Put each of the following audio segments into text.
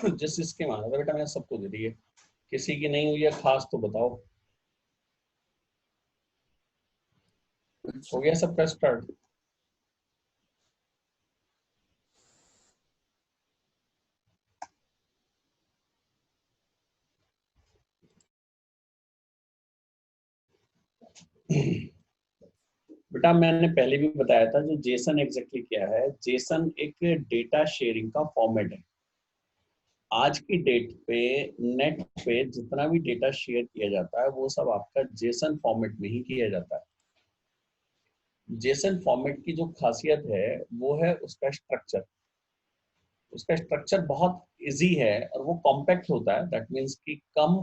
जिस जिसके माना था बेटा मैंने सबको दे दी है, किसी की नहीं हुई है खास तो बताओ। हो गया सबका स्टार्ट? बेटा मैंने पहले भी बताया था जो जेसन एग्जैक्टली क्या है। जेसन एक डेटा शेयरिंग का फॉर्मेट है। आज की डेट पे नेट पे जितना भी डेटा शेयर किया जाता है वो सब आपका जेसन फॉर्मेट में ही किया जाता है। जेसन फॉर्मेट की जो खासियत है वो है उसका स्ट्रक्चर। उसका स्ट्रक्चर बहुत इजी है और वो कॉम्पैक्ट होता है। दैट मीन्स कि कम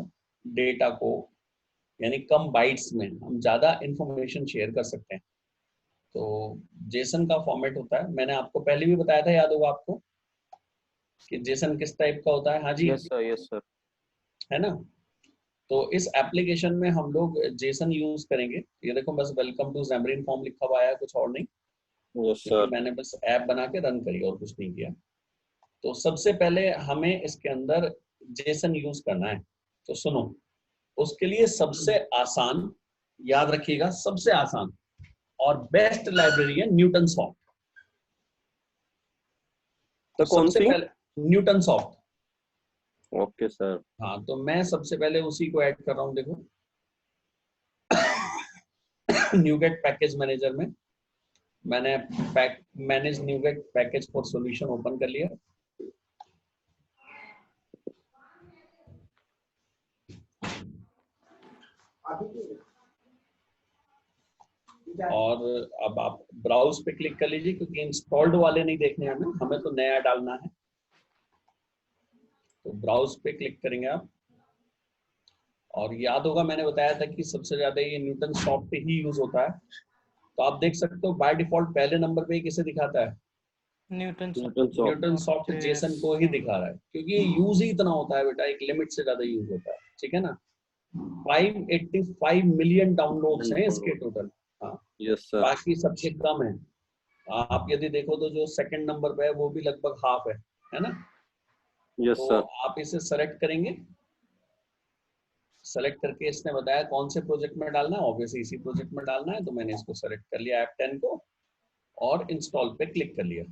डेटा को, यानी कम बाइट्स में हम ज्यादा इंफॉर्मेशन शेयर कर सकते हैं। तो जेसन का फॉर्मेट होता है, मैंने आपको पहले भी बताया था, याद होगा आपको कि जेसन किस टाइप का होता है। हाँ जी, यस सर, यस सर। है ना। तो इस एप्लीकेशन में हम लोग जेसन यूज करेंगे। ये देखो बस वेलकम टू Xamarin फॉर्म लिखा हुआ है, कुछ और नहीं, यस क्योंकि सर। मैंने बस ऐप बना के रन करी और कुछ नहीं किया। तो सबसे पहले हमें इसके अंदर जेसन यूज करना है। तो सुनो, उसके लिए सबसे आसान, याद रखिएगा, सबसे आसान और बेस्ट लाइब्रेरी है न्यूटन सॉफ्ट। तो तो कौन सबसे सी? पहले न्यूटन सॉफ्ट। Okay sir. हाँ, तो मैं सबसे पहले उसी को ऐड कर रहा हूँ। देखो न्यूगेट पैकेज मैनेजर में मैंने manage NuGet package for solution open कर लिया। और अब आप ब्राउज पे क्लिक कर लीजिए, क्योंकि इंस्टॉल्ड वाले नहीं देखने हमें हमें तो नया डालना है। तो ब्राउज पे क्लिक करेंगे आप। और याद होगा मैंने बताया था कि सबसे ज्यादा ये न्यूटन सॉफ्ट पे ही यूज होता है। तो आप देख सकते हो बाय डिफॉल्ट पहले नंबर पे किसे दिखाता है? Newton Newton soft. Newton soft software. Jason को ही दिखा रहा है, क्योंकि यूज ही इतना होता है बेटा, एक लिमिट से ज्यादा यूज होता है। ठीक है ना। 585 मिलियन डाउनलोड्स हैं इसके टोटल। हाँ, यस सर। बाकी सबसे कम है। आप यदि देखो तो जो सेकंड नंबर पे है वो भी लगभग हाफ है ना। यस तो सर। आप इसे सेलेक्ट करेंगे। सेलेक्ट करके इसने बताया कौन से प्रोजेक्ट में डालना है, ऑब्वियसली इसी प्रोजेक्ट में डालना है। तो मैंने इसको सेलेक्ट कर लिया ऐप 10 को, और इंस्टॉल पे क्लिक कर लिया।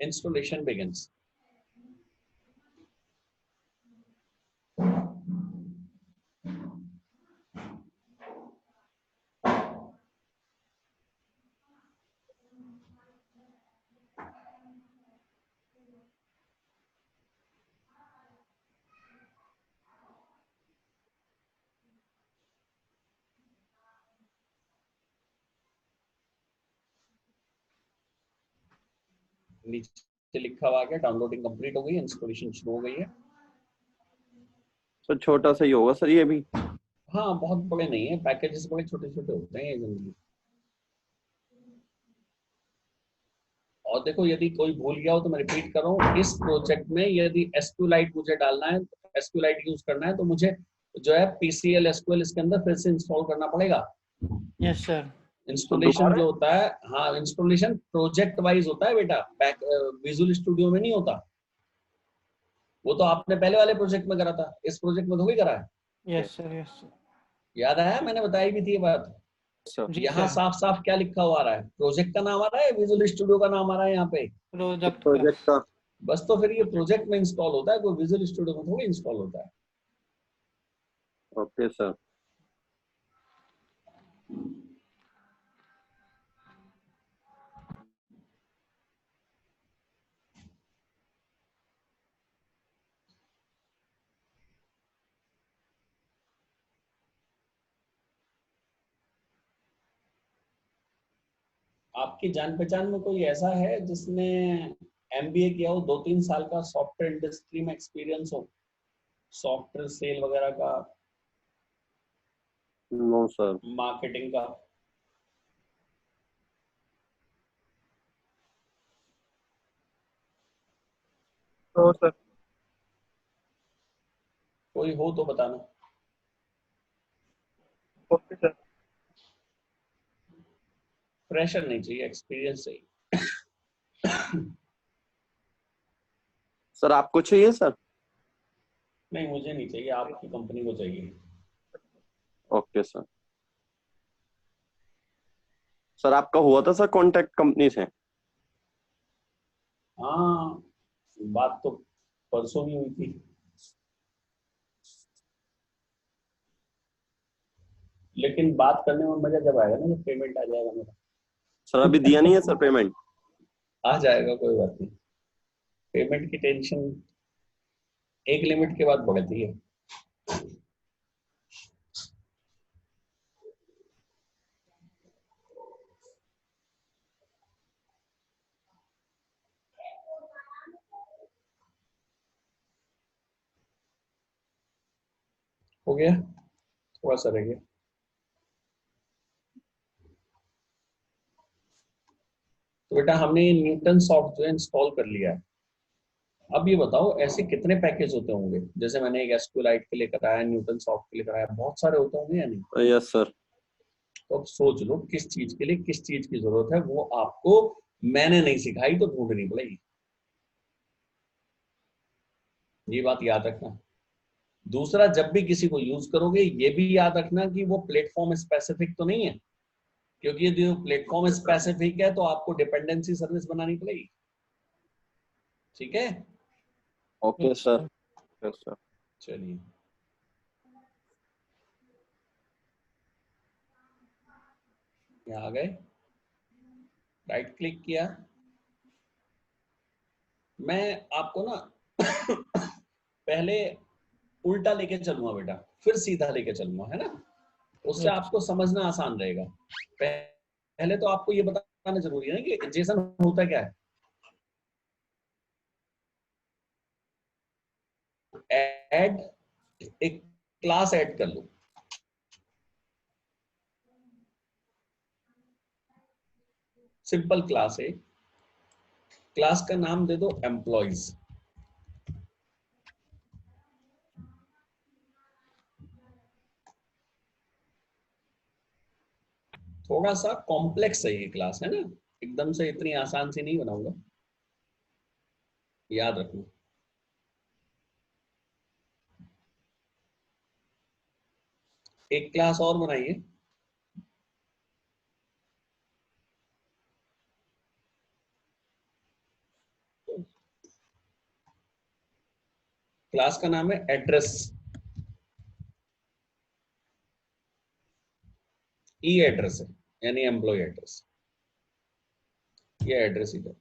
Installation begins. नीचे लिखा हुआ आ गया डाउनलोडिंग कंप्लीट हो गई, इंस्टॉलेशन शुरू हो गई है। सर छोटा सा ही होगा सर ये भी? हाँ, बहुत बड़े नहीं है, पैकेजेस बड़े छोटे छोटे होते हैं जनरली। और देखो यदि कोई भूल गया हो तो मैं रिपीट कर रहा हूँ, इस प्रोजेक्ट में यदि एसक्यूलाइट मुझे डालना है, एसक्यूलाइट यूज करना है, तो मुझे जो है पीसीएल एसक्यूएल इसके अंदर फिर से इंस्टॉल करना पड़ेगा। Yes sir. तो इंस्टॉलेशन दोबारा? जो होता है, हाँ इंस्टॉलेशन प्रोजेक्ट वाइज होता है बेटा, विजुअल स्टूडियो में नहीं होता। वो तो आपने पहले वाले प्रोजेक्ट में करा था, इस प्रोजेक्ट में थोड़ी करा है। Yes sir. Yes sir. याद आया, मैंने बताई भी थी ये बात। सर जी यहाँ सर। साफ साफ क्या लिखा हुआ आ रहा है? प्रोजेक्ट का नाम आ रहा है, विजुअल स्टूडियो का नाम आ रहा है यहाँ पे। तो प्रोजेक्ट का। प्रोजेक्ट का। बस, तो फिर ये प्रोजेक्ट में इंस्टॉल होता है, कोई विजुअल स्टूडियो में थोड़ी इंस्टॉल होता है। Okay sir. आपकी जान पहचान में कोई ऐसा है जिसने एमबीए किया हो, 2-3 साल का सॉफ्टवेयर इंडस्ट्री में एक्सपीरियंस हो, सॉफ्टवेयर सेल वगैरह का, नो सर। मार्केटिंग का? तो सर। कोई हो तो बताना। Okay sir. प्रेशर नहीं चाहिए, एक्सपीरियंस चाहिए। सर आपको चाहिए सर? नहीं, मुझे नहीं चाहिए, आपकी कंपनी को चाहिए। Okay sir. सर आपका हुआ था सर कांटेक्ट कंपनी से? हाँ, बात तो परसों ही हुई थी, लेकिन बात करने में मजा जब आएगा ना, जब पेमेंट आ जाएगा मेरा। सर अभी दिया नहीं है सर पेमेंट? आ जाएगा, कोई बात नहीं। पेमेंट की टेंशन एक लिमिट के बाद बढ़ती है। हो गया, थोड़ा सा रह गया। तो बेटा हमने ये न्यूटन सॉफ्टवेयर इंस्टॉल कर लिया है। अब ये बताओ, ऐसे कितने पैकेज होते होंगे? जैसे मैंने एक एसक्यूएलाइट के लिए कराया, न्यूटन सॉफ्ट के लिए कराया, बहुत सारे होते होंगे या नहीं? Yes sir. तो अब सोच लो किस चीज के लिए किस चीज की जरूरत है, वो आपको मैंने नहीं सिखाई तो ढूंढनी पड़ेगी। ये बात याद रखना। दूसरा, जब भी किसी को यूज करोगे ये भी याद रखना कि वो प्लेटफॉर्म स्पेसिफिक तो नहीं है, क्योंकि यदि वो प्लेटफॉर्म स्पेसिफिक है तो आपको डिपेंडेंसी सर्विस बनानी पड़ेगी। ठीक है, okay Yes, sir. sir. Yes sir. चलिए। यहाँ आ गए, राइट क्लिक किया। मैं आपको ना पहले उल्टा लेके चलूंगा बेटा, फिर सीधा लेके चलूंगा, है ना? उससे Yes. आपको समझना आसान रहेगा। पहले तो आपको ये बताना जरूरी है ना कि जेसन होता क्या है। ऐड, एक क्लास ऐड कर लो। सिंपल क्लास है, क्लास का नाम दे दो एम्प्लॉइज। थोड़ा सा कॉम्प्लेक्स है ये क्लास, है ना? एकदम से इतनी आसान से नहीं बनाऊंगा, याद रखना। एक क्लास और बनाइए, क्लास का नाम है एड्रेस। ई एड्रेस है, यानी एम्प्लॉय एड्रेस। ये एड्रेस ही है।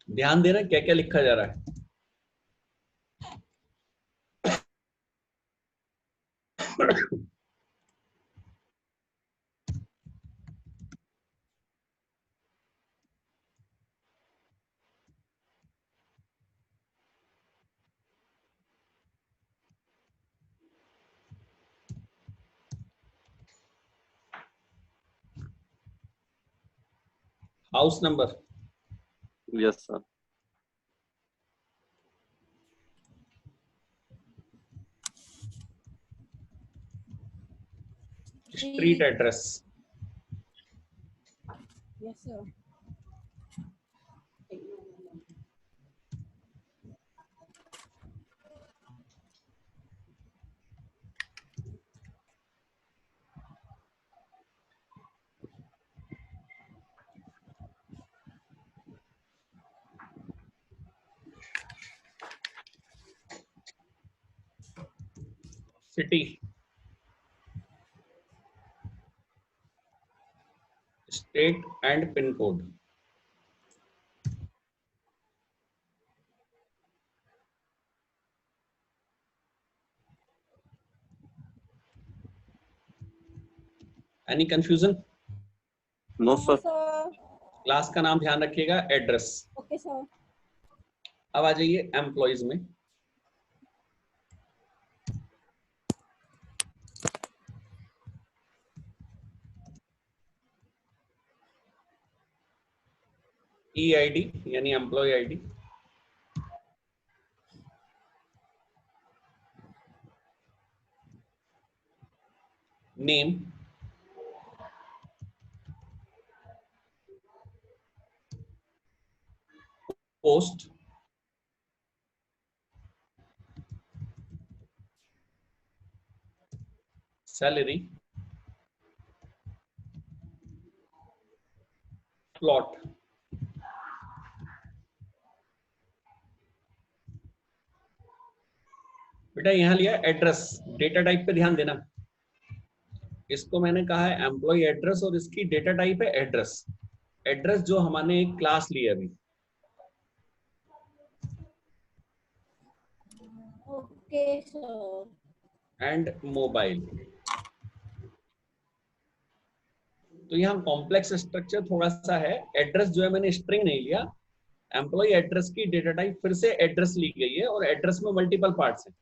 ध्यान देना क्या क्या लिखा जा रहा है। House number, yes sir. Street address, Yes, sir. City, state and pin code. Any confusion? No No, sir. sir. Class का नाम ध्यान रखिएगा, एड्रेस। Okay, sir. अब आ जाइए एम्प्लॉयज में। ई आईडी यानी employee ID, name, post, salary, plot. बेटा यहां लिया एड्रेस, डेटा टाइप पे ध्यान देना। इसको मैंने कहा है एम्प्लॉय एड्रेस और इसकी डेटा टाइप है एड्रेस। एड्रेस जो हमने एक क्लास ली अभी, ओके सर। And mobile. तो यहाँ कॉम्प्लेक्स स्ट्रक्चर थोड़ा सा है। एड्रेस जो है मैंने स्ट्रिंग नहीं लिया, एम्प्लॉय एड्रेस की डेटा टाइप फिर से एड्रेस ली गई है और एड्रेस में मल्टीपल पार्ट्स हैं।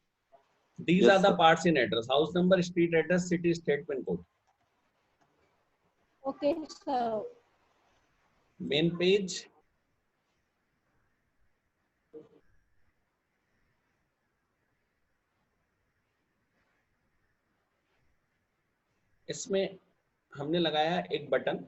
These Yes, are the sir. parts in address: house number, street address, city, state, pin code. Okay sir. Main page, इसमें हमने लगाया एक बटन,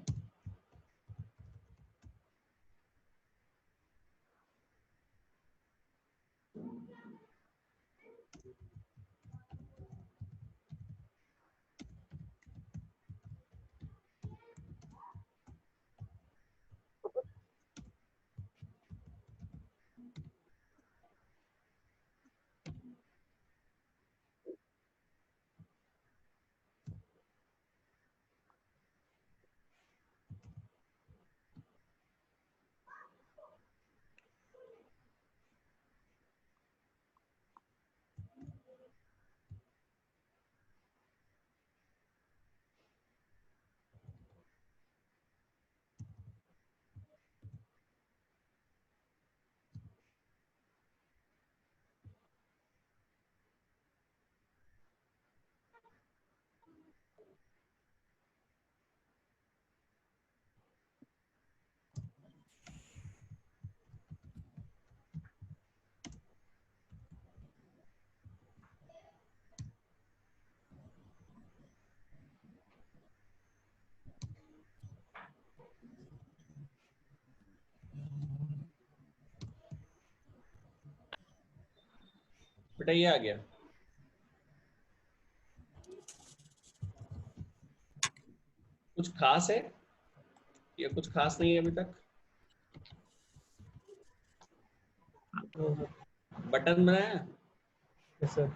बेटा ये आ गया। कुछ खास है या कुछ खास नहीं है अभी तक? बटन बनाया, Yes, sir.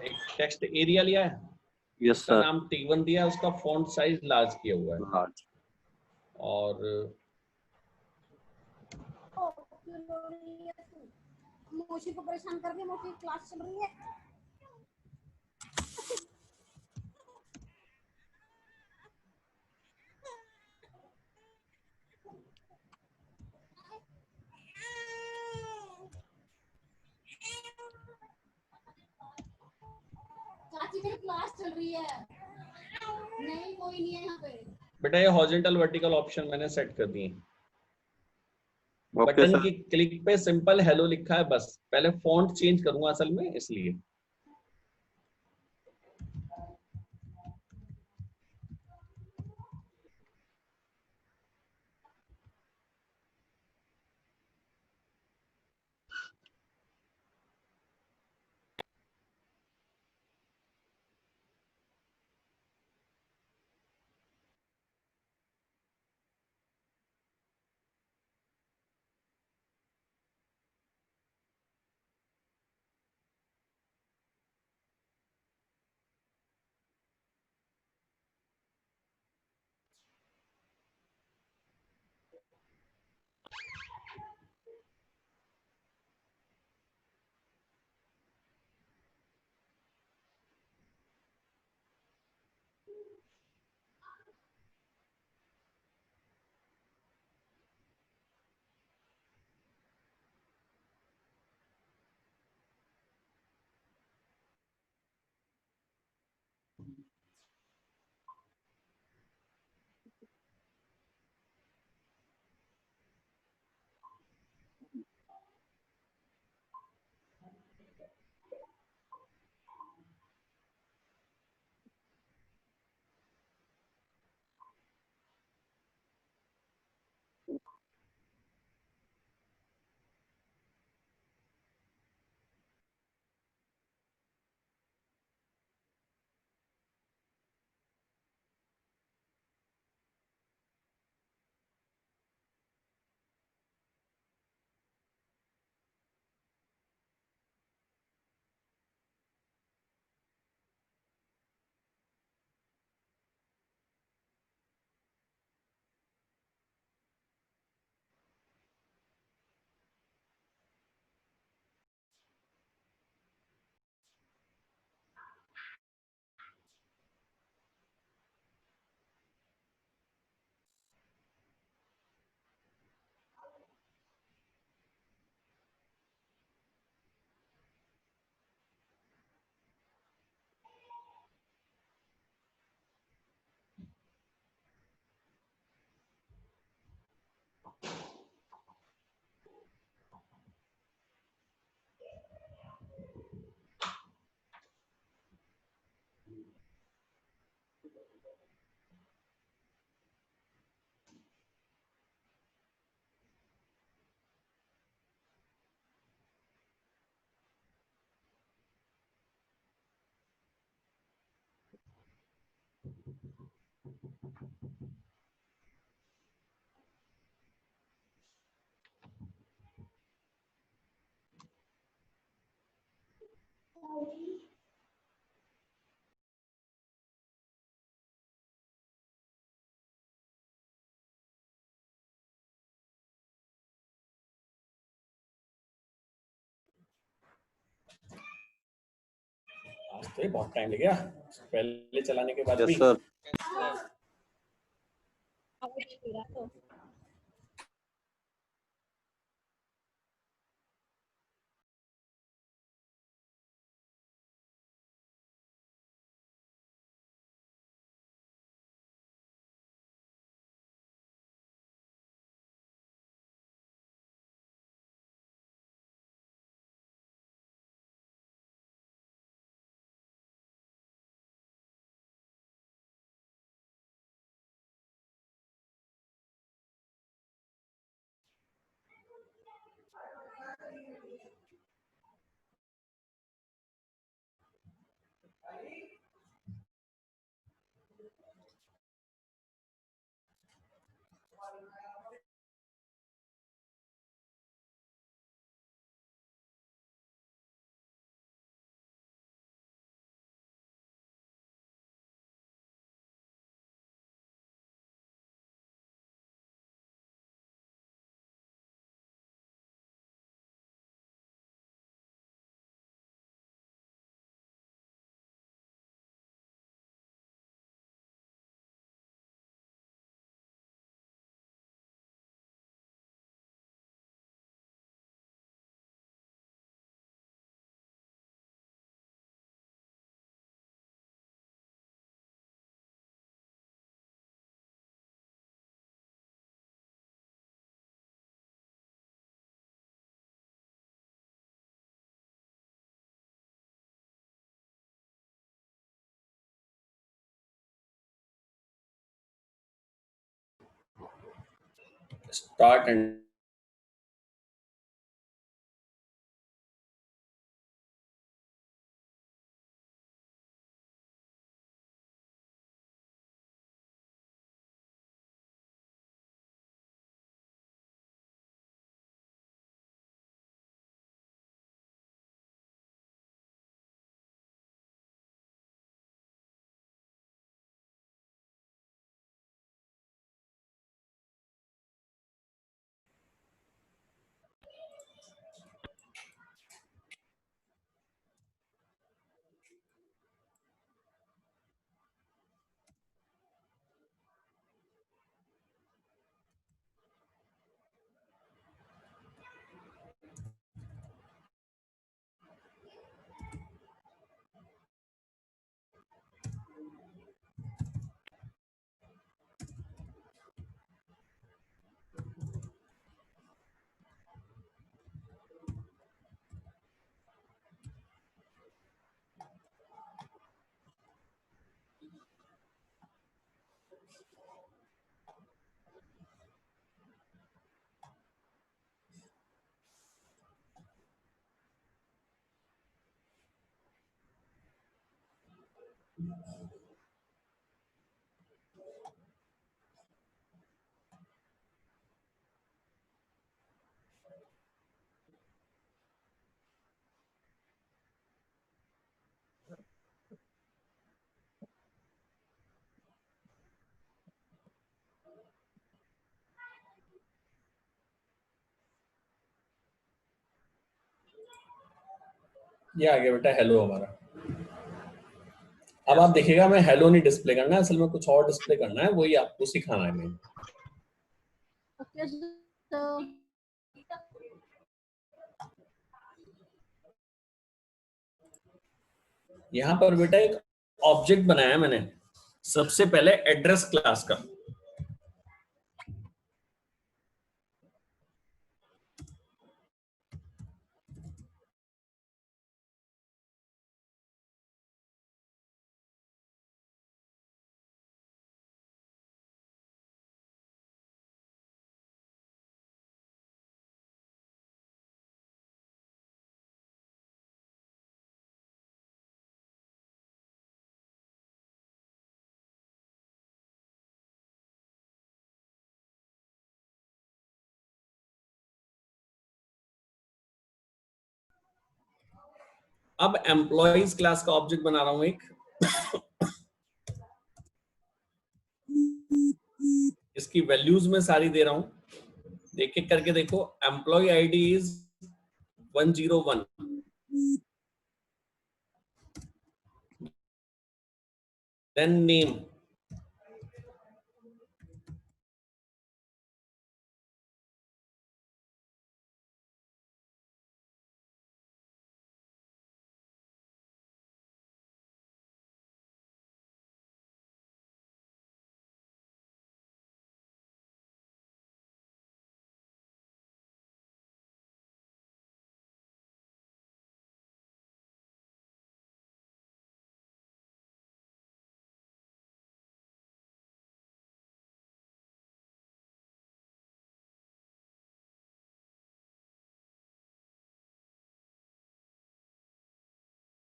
एक टेक्स्ट एरिया लिया है, Yes, उसका sir. नाम T1 दिया है, उसका फॉन्ट साइज लार्ज किया हुआ है, Large. और मोशी को परेशान कर दिया, मोशी क्लास चल रही है। चाची मेरी क्लास चल रही है। नहीं कोई नहीं है यहाँ पे। बेटा ये हॉरिजॉन्टल वर्टिकल ऑप्शन मैंने सेट कर दिए। Okay, button sir. की क्लिक पे सिंपल हेलो लिखा है, बस पहले फॉन्ट चेंज करूंगा असल में इसलिए। आज तो ये बहुत टाइम लग गया पहले चलाने के बाद यस भी। सर। स्टार्ट एंड ये आ गया बेटा हेलो हमारा। अब आप देखिएगा मैं हेलो नहीं डिस्प्ले करना है, असल में कुछ और डिस्प्ले करना है, वही आपको सिखाना है मैंने। Okay sir. यहाँ पर बेटा एक ऑब्जेक्ट बनाया मैंने सबसे पहले एड्रेस क्लास का। अब एम्प्लॉइज क्लास का ऑब्जेक्ट बना रहा हूं एक, इसकी वैल्यूज में सारी दे रहा हूं, एक एक करके देखो। Employee ID is 101, then name,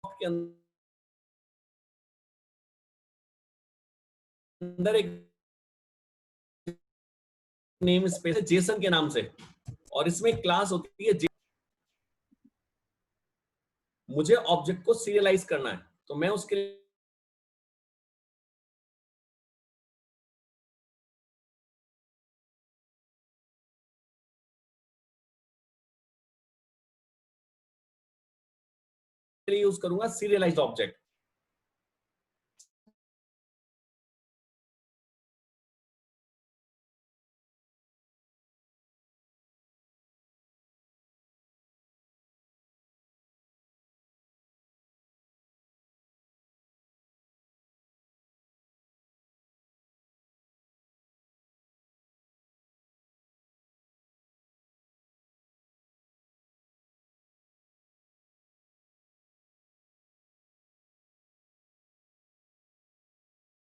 के अंदर एक नेम स्पेस है जेसन के नाम से, और इसमें एक क्लास होती है मुझे ऑब्जेक्ट को सीरियलाइज करना है, तो मैं उसके लिए यूज करूंगा सीरियलाइज्ड ऑब्जेक्ट।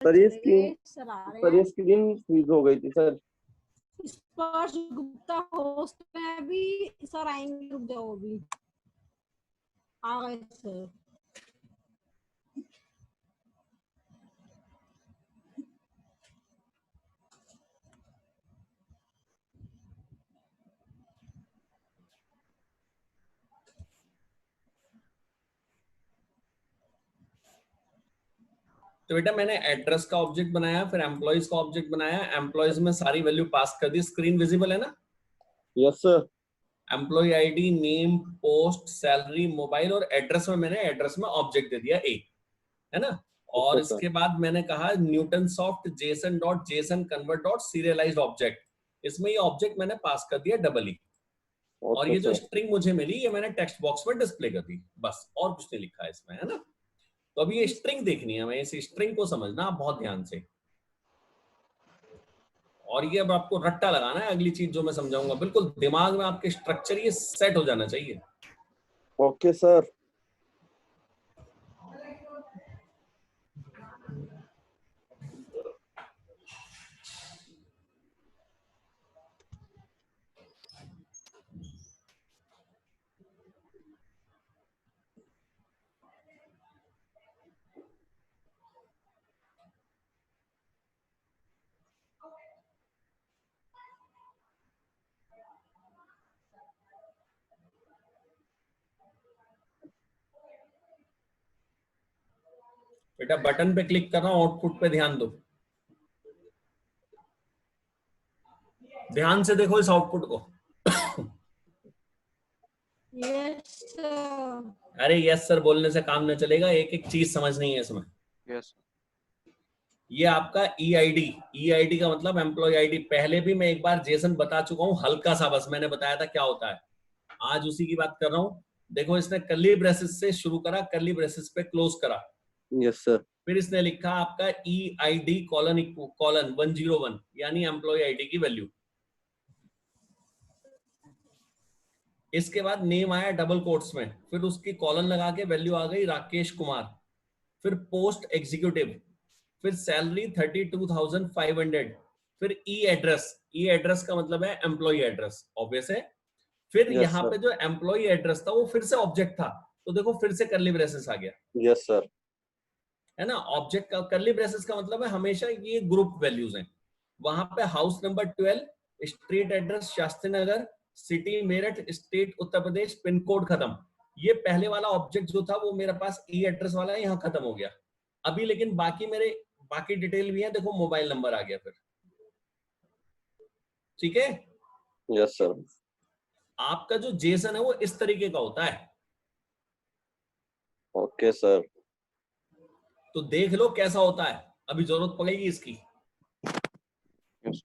सर ये स्क्रीन सर आ रहे सर ये हैं। स्क्रीन फ्रीज हो गई थी सर। स्पर्श गुप्ता होस्ट में भी सर आएंगे, रुक जाओ अभी आ गए सर। तो बेटा मैंने एड्रेस का ऑब्जेक्ट बनाया, फिर एम्प्लॉइज का ऑब्जेक्ट बनाया, एम्प्लॉइज में सारी वैल्यू पास कर दी। स्क्रीन विजिबल है ना? Yes sir. Employee ID, name, post, salary, mobile, और एड्रेस में मैंने एड्रेस में ऑब्जेक्ट दे दिया ए, है ना? और अच्छा, इसके बाद मैंने कहा Newton soft Jason dot JSON convert dot serialised object, इसमें ये ऑब्जेक्ट मैंने पास कर दिया डबल ई, और ये जो सर। स्ट्रिंग मुझे मिली ये मैंने टेक्स्ट बॉक्स में डिस्प्ले कर दी, बस और कुछ नहीं लिखा है इसमें, है ना? तो अभी ये स्ट्रिंग देखनी है हमें, इस स्ट्रिंग को समझना आप बहुत ध्यान से, और ये अब आपको रट्टा लगाना है। अगली चीज जो मैं समझाऊंगा बिल्कुल दिमाग में आपके स्ट्रक्चर ये सेट हो जाना चाहिए। Okay sir. बेटा बटन पे क्लिक कर रहा हूं, आउटपुट पे ध्यान दो, ध्यान से देखो इस आउटपुट को। Yes sir. अरे यस सर बोलने से काम न चलेगा, एक एक चीज समझनी है इसमें। यस। ये आपका ईआईडी का मतलब एम्प्लॉय आईडी, पहले भी मैं एक बार जेसन बता चुका हूं, हल्का सा बस मैंने बताया था क्या होता है, आज उसी की बात कर रहा हूं। देखो इसने कर्ली ब्रेसेस से शुरू करा, कर्ली ब्रेसेस पे क्लोज करा, यस सर। फिर इसने लिखा आपका ईआईडी कॉलन कॉलन 101 यानी एम्प्लॉय आईडी की वैल्यू। इसके बाद नेम आया डबल कोट्स में, फिर उसकी कॉलन लगा के वैल्यू आ गई राकेश कुमार, फिर पोस्ट एग्जीक्यूटिव, फिर सैलरी 32,500, फिर ई एड्रेस का मतलब है एम्प्लॉय एड्रेस ऑब्वियस है। फिर Yes, यहाँ sir. पे जो एम्प्लॉय एड्रेस था वो फिर से ऑब्जेक्ट था, तो देखो फिर से कर्ली ब्रेसेस आ गया, यस सर। है ना? ऑब्जेक्ट का कर्ली ब्रेसेस का मतलब है हमेशा ये ग्रुप वैल्यूज हैं। वहां पे house number 12, street address Shastri Nagar, city Meerut, state Uttar Pradesh, pin code खत्म, ये पहले वाला ऑब्जेक्ट जो था वो मेरे पास ई एड्रेस वाला है, यहाँ खत्म हो गया अभी, लेकिन बाकी डिटेल भी है, देखो मोबाइल नंबर आ गया फिर, ठीक है। Yes sir. आपका जो जेसन है वो इस तरीके का होता है, ओके सर। तो देख लो कैसा होता है, अभी जरूरत पड़ेगी इसकी। यस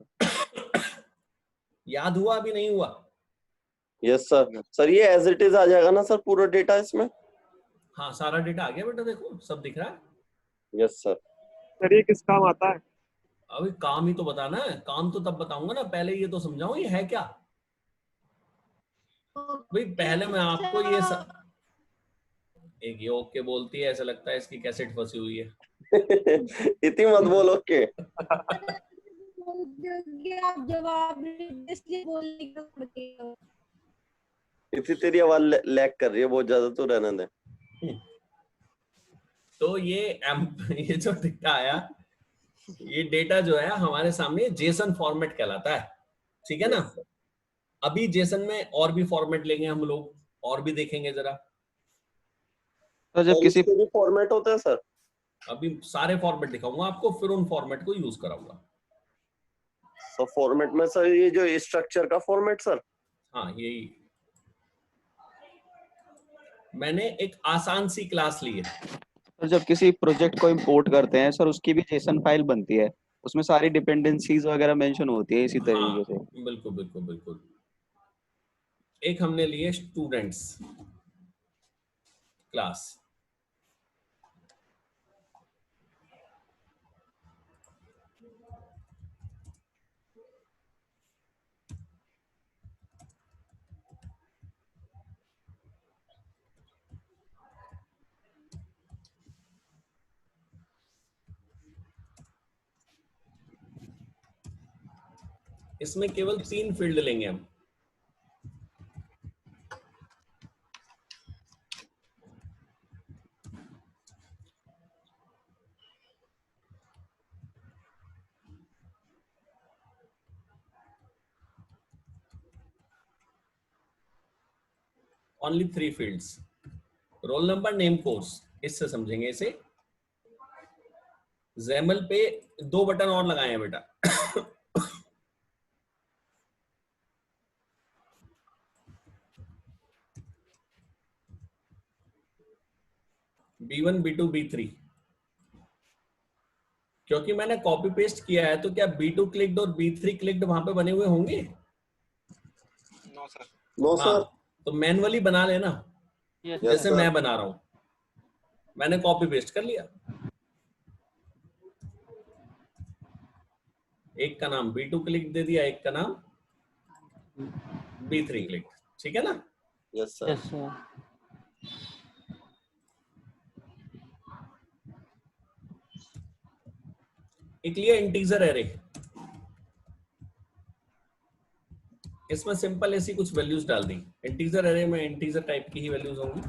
याद हुआ अभी नहीं हुआ? सर। सर ये एज इट इज आ जाएगा ना सर पूरा डेटा इसमें? हाँ सारा डेटा आ गया बेटा, देखो सब दिख रहा है। Yes sir. सर ये किस काम आता है? अभी काम ही तो बताना है, काम तो तब बताऊंगा ना, पहले ये तो समझाऊं ये है क्या। भाई पहले मैं आपको ये एक ये ओके बोलती है, ऐसा लगता है इसकी कैसेट फंसी हुई है। इतनी मत बोलो के। आप जवाब इसलिए बोलने का पड़ते हो। इतनी तेरी आवाज लैग कर रही है बहुत ज्यादा, तो रहने दे। तो ये जो डेटा आया, ये डेटा जो है हमारे सामने जेसन फॉर्मेट कहलाता है, ठीक है ना। अभी जेसन में और भी फॉर्मेट लेंगे हम लोग, और भी देखेंगे जरा। तो जब किसी भी फॉर्मेट होता है सर? अभी सारे फॉर्मेट दिखाऊंगा आपको, फिर उन फॉर्मेट को यूज कराऊंगा। सर फॉर्मेट में सर ये जो स्ट्रक्चर का फॉर्मेट सर? हाँ यही, मैंने एक आसान सी क्लास ली है। सर जब किसी प्रोजेक्ट को इंपोर्ट करते हैं सर, उसकी भी जेसन फाइल बनती है, उसमें सारी डिपेंडेंसीज वगैरह मेंशन होती है इसी तरीके से। हाँ बिल्कुल बिल्कुल बिल्कुल। एक हमने लिए स्टूडेंट्स क्लास, इसमें केवल 3 फील्ड लेंगे हम। Only 3 fields, role number, name, course, इससे समझेंगे इसे। जेमल पे 2 बटन और लगाए हैं बेटा। B1 B2 B3, क्योंकि मैंने कॉपी पेस्ट किया है, तो क्या B2 क्लिक्ड और B3 क्लिक्ड वहां पे बने हुए होंगे? No sir. नो हाँ, सर। तो मैनुअली बना लेना, यस Yes, जैसे sir. मैं बना रहा हूं, मैंने कॉपी पेस्ट कर लिया। एक का नाम B2 क्लिक दे दिया, एक का नाम B3 क्लिक, ठीक है ना। Yes sir. Yes sir. एक लिया इंटीजर एरे, इसमें सिंपल ऐसी कुछ वैल्यूज डाल दी। इंटीजर एरे में इंटीजर टाइप की ही वैल्यूज होंगी,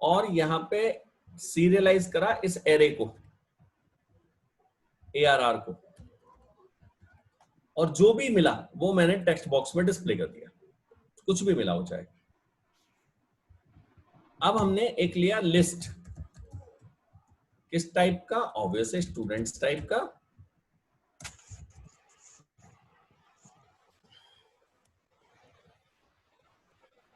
और यहां पे सीरियलाइज करा इस एरे को, ARR को, और जो भी मिला वो मैंने टेक्स्ट बॉक्स में डिस्प्ले कर दिया, कुछ भी मिला हो चाहे। अब हमने एक लिया लिस्ट, किस टाइप का? ऑब्वियसली स्टूडेंट्स टाइप का।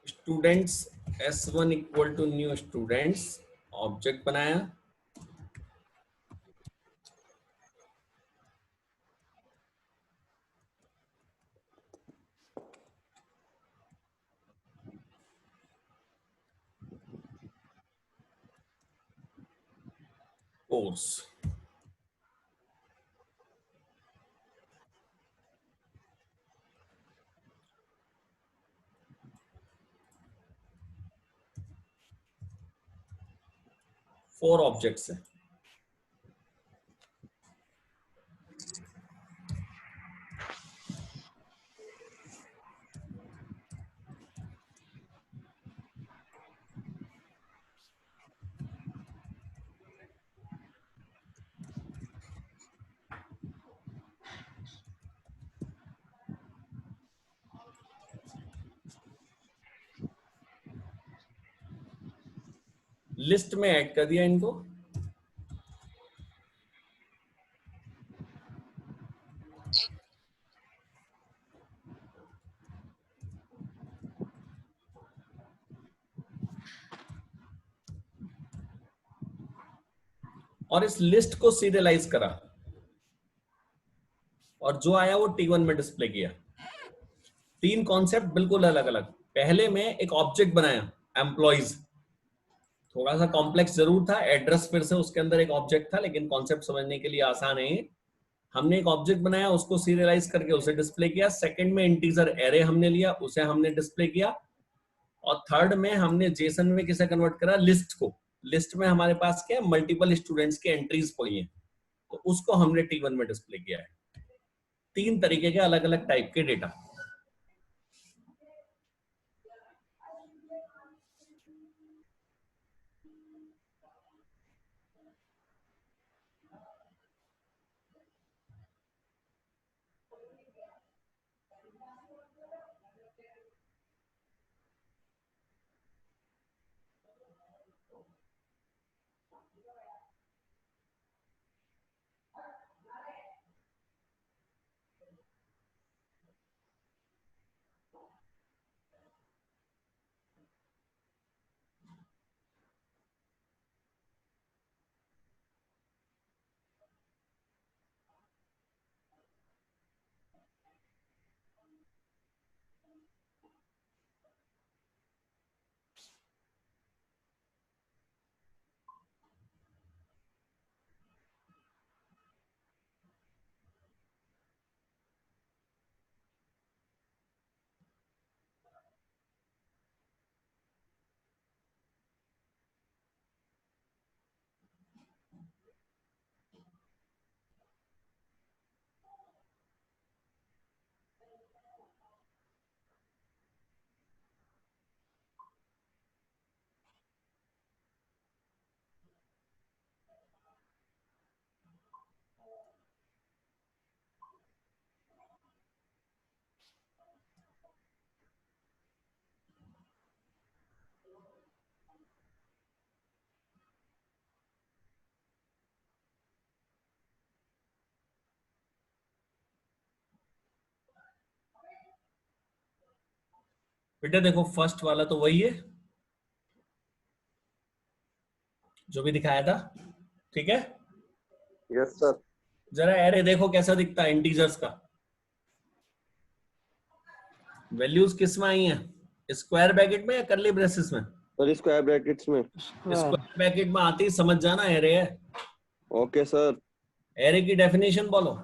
Students S1 equal to new students, object बनाया, कोर्स, फोर ऑब्जेक्ट्स है। लिस्ट में ऐड कर दिया इनको, और इस लिस्ट को सीरियलाइज करा और जो आया वो T1 में डिस्प्ले किया। तीन कॉन्सेप्ट बिल्कुल अलग अलग। पहले में एक ऑब्जेक्ट बनाया एम्प्लॉइज, थोड़ा सा कॉम्प्लेक्स जरूर था, एड्रेस फिर से उसके अंदर एक ऑब्जेक्ट था, लेकिन कॉन्सेप्ट समझने के लिए आसान है। हमने एक ऑब्जेक्ट बनाया, उसको सीरियलाइज करके उसे डिस्प्ले किया। सेकंड में इंटीजर एरे हमने लिया, उसे हमने डिस्प्ले किया। और थर्ड में हमने जेसन में किसे कन्वर्ट करा, लिस्ट को। लिस्ट में हमारे पास क्या है, मल्टीपल स्टूडेंट्स के एंट्रीज पड़ी हैं, तो उसको हमने T1 में डिस्प्ले किया है। तीन तरीके के अलग अलग टाइप के डेटा। बेटा देखो, फर्स्ट वाला तो वही है जो भी दिखाया था, ठीक है। Yes sir. जरा एरे देखो कैसा दिखता है इंटीजर्स का। वैल्यूज किस में आई हैं, स्क्वायर ब्रैकेट में या कर्ली ब्रेसेस में? सर स्क्वायर ब्रैकेट्स में। स्क्वायर ब्रैकेट में आती समझ जाना एरे है। Okay sir. एरे की डेफिनेशन बोलो।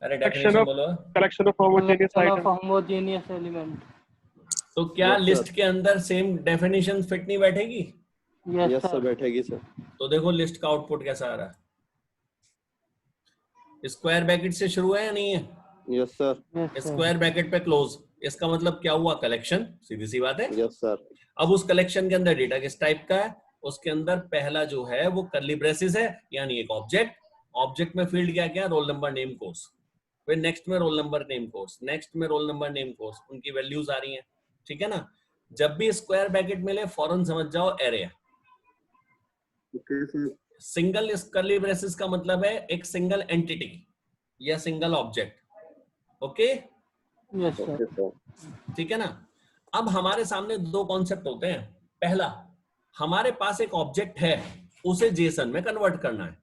अरे डेफिनेशन बोलो। collection of homogeneous items. homogeneous element. तो क्या Yes, sir. लिस्ट के अंदर सेम डेफिनेशन फिट नहीं बैठेगी? Yes, yes sir sir. बैठेगी सर। तो देखो लिस्ट का आउटपुट कैसा आ रहा है, स्क्वायर ब्रैकेट से शुरू है या नहीं है? Yes sir. Yes, sir. Square bracket पे क्लोज, इसका मतलब क्या हुआ, कलेक्शन, सीधी सी बात है। Yes sir. अब उस कलेक्शन के अंदर डेटा किस टाइप का है, उसके अंदर पहला जो है वो कर्ली ब्रेसेस है, यानी एक ऑब्जेक्ट। ऑब्जेक्ट में फील्ड क्या क्या, रोल नंबर नेम कोर्स, फिर नेक्स्ट में role number name course, next में रोल नंबर नेम कोर्स, उनकी वैल्यूज आ रही हैं, ठीक है ना। जब भी स्क्वायर ब्रैकेट मिले फौरन समझ जाओ एरे है। Okay sir. Single curly braces का मतलब है एक सिंगल एंटिटी या single object, okay Yes, sir. Okay sir. ठीक है ना। अब हमारे सामने दो कॉन्सेप्ट होते हैं। पहला, हमारे पास एक ऑब्जेक्ट है, उसे जेसन में कन्वर्ट करना है।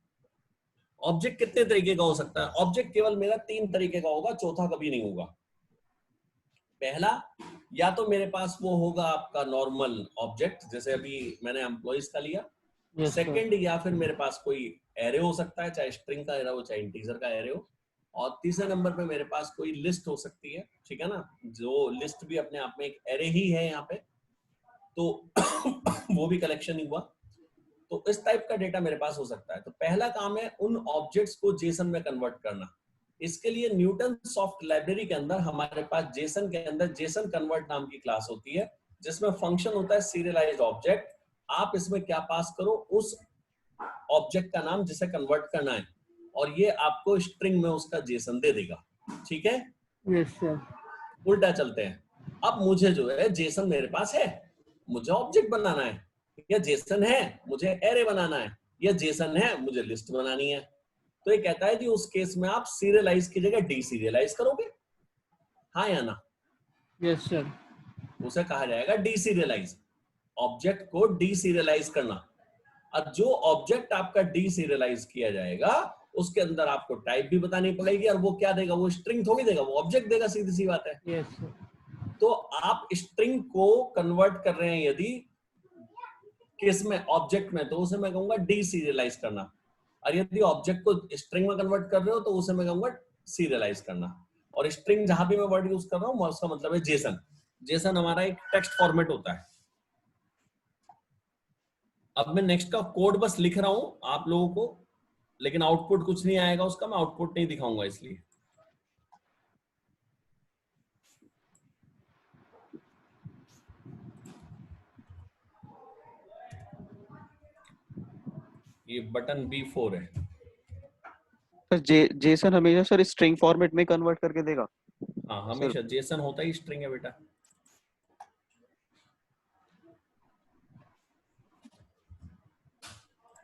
ऑब्जेक्ट कितने तरीके का हो सकता है? ऑब्जेक्ट केवल मेरा तीन तरीके का होगा, चौथा कभी नहीं होगा। पहला, या तो मेरे पास वो होगा आपका नॉर्मल ऑब्जेक्ट, जैसे अभी मैंने एम्प्लॉइज का लिया। Yes, sir. सेकंड, या फिर मेरे पास कोई एरे हो सकता है, चाहे स्ट्रिंग का एरे हो चाहे इंटीजर का एरे हो। और तीसरे नंबर पे मेरे पास कोई लिस्ट हो सकती है, ठीक है ना, जो लिस्ट भी अपने आप में एक एरे ही है यहाँ पे, तो वो भी कलेक्शन ही हुआ। तो इस टाइप का डेटा मेरे पास हो सकता है। तो पहला काम है उन ऑब्जेक्ट्स को जेसन में कन्वर्ट करना। इसके लिए न्यूटन सॉफ्ट लाइब्रेरी के अंदर हमारे पास जेसन के अंदर जेसन कन्वर्ट नाम की क्लास होती है, जिसमें फंक्शन होता है सीरियलाइज्ड ऑब्जेक्ट। आप इसमें क्या पास करो, उस ऑब्जेक्ट का नाम जिसे कन्वर्ट करना है, और ये आपको स्ट्रिंग में उसका जेसन दे देगा, ठीक है। Yes, sir. उल्टा चलते हैं। अब मुझे जो है जेसन मेरे पास है, मुझे ऑब्जेक्ट बनाना है, या जेसन है मुझे एरे बनाना है, या जेसन है मुझे लिस्ट बनानी है। तो ये कहता है कि उस केस में आप सीरियलाइज की जगह डी सीरियलाइज करोगे, हाँ या ना? Yes sir. उसे कहा जाएगा डी सीरियलाइज, ऑब्जेक्ट को डी सीरियलाइज करना। अब जो ऑब्जेक्ट आपका डी सीरियलाइज किया जाएगा उसके अंदर आपको टाइप भी बतानी पड़ेगी, और वो क्या देगा, वो स्ट्रिंग थोड़ी देगा, वो ऑब्जेक्ट देगा, सीधी सी बात है। Yes sir. तो आप स्ट्रिंग को कन्वर्ट कर रहे हैं यदि किस में, ऑब्जेक्ट में, तो उसे मैं कहूंगा डी सीरियलाइज करना। और यदि ऑब्जेक्ट को स्ट्रिंग में कन्वर्ट कर रहे हो तो उसे मैं कहूंगा सीरियलाइज करना। और स्ट्रिंग जहां भी मैं वर्ड यूज कर रहा हूं उसका मतलब है जेसन। जेसन हमारा एक टेक्स्ट फॉर्मेट होता है। अब मैं नेक्स्ट का कोड बस लिख रहा हूं आप लोगों को, लेकिन आउटपुट कुछ नहीं आएगा उसका, मैं आउटपुट नहीं दिखाऊंगा इसलिए। ये बटन B4 है। सर जेसन हमेशा सर स्ट्रिंग फॉर्मेट में कन्वर्ट करके देगा? हाँ हमेशा जेसन होता ही स्ट्रिंग है बेटा।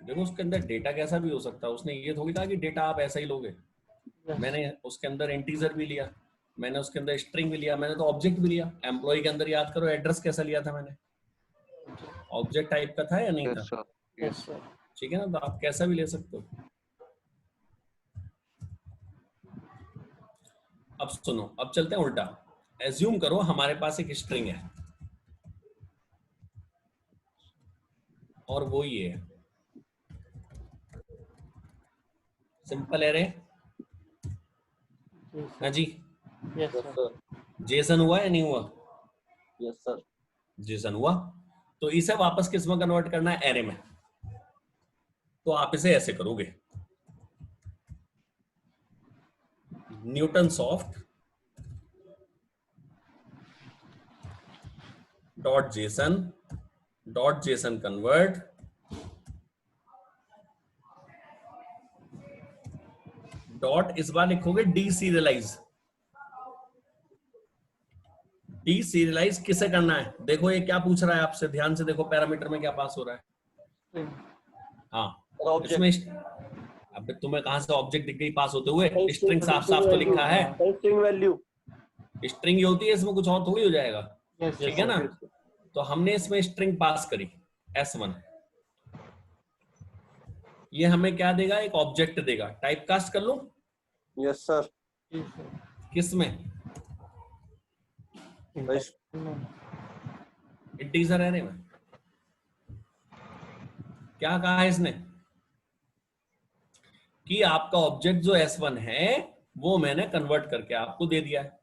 देखो उसके अंदर डेटा कैसा भी हो सकता है, उसने ये थोड़ी कहा कि डेटा आप ऐसा ही लोगे। मैंने उसके अंदर इंटीजर भी लिया, मैंने उसके अंदर स्ट्रिंग भी लिया, मैंने तो ऑब्जेक्ट भी लिया। एम्प्लॉय के अंदर याद करो एड्रेस कैसा लिया था मैंने, ऑब्जेक्ट टाइप का था या नहीं था? Yes sir. Yes sir. ठीक है ना, तो आप कैसा भी ले सकते हो। अब सुनो, अब चलते हैं उल्टा। एज्यूम करो हमारे पास एक स्ट्रिंग है और वो ये है, सिंपल एरे। हाँ जी, yes yes sir. Sir. JSON हुआ या नहीं हुआ? Yes sir. जेसन हुआ। तो इसे वापस किस में कन्वर्ट करना है, एरे में। तो आप इसे ऐसे करोगे, Newton soft dot JSON convert dot, इस बार लिखोगे डी सीरियलाइज। डी सीरियलाइज किसे करना है, देखो ये क्या पूछ रहा है आपसे, ध्यान से देखो पैरामीटर में क्या पास हो रहा है। हाँ इसमें अब तुम्हें कहां से ऑब्जेक्ट दिख गई पास होते हुए, स्ट्रिंग साफ साफ तो लिखा है, स्ट्रिंग वैल्यू। स्ट्रिंग ही होती है, इसमें कुछ और थोड़ी हो जाएगा। यस ठीक है ना, तो हमने इसमें स्ट्रिंग पास करी S1, ये हमें क्या देगा, एक ऑब्जेक्ट देगा। टाइप कास्ट कर लो। Yes sir. किस में, इंटीजर एरे में। क्या कहा है इसने कि आपका ऑब्जेक्ट जो S1 है वो मैंने कन्वर्ट करके आपको दे दिया है।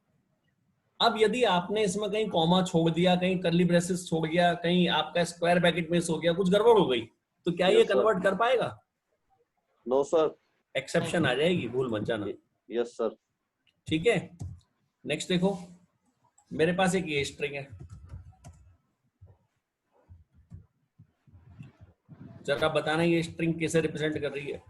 अब यदि आपने इसमें कहीं कॉमा छोड़ दिया, कहीं कर्ली ब्रेसेस छोड़ दिया, कहीं आपका स्क्वायर ब्रैकेट मिस हो गया, कुछ गड़बड़ हो गई, तो क्या ये Yes, sir. कन्वर्ट कर पाएगा? No sir. एक्सेप्शन आ जाएगी, भूल मत जाना। Yes sir. ठीक है, नेक्स्ट देखो, मेरे पास एक ये स्ट्रिंग है, जरा बताना ये स्ट्रिंग कैसे रिप्रेजेंट कर रही है।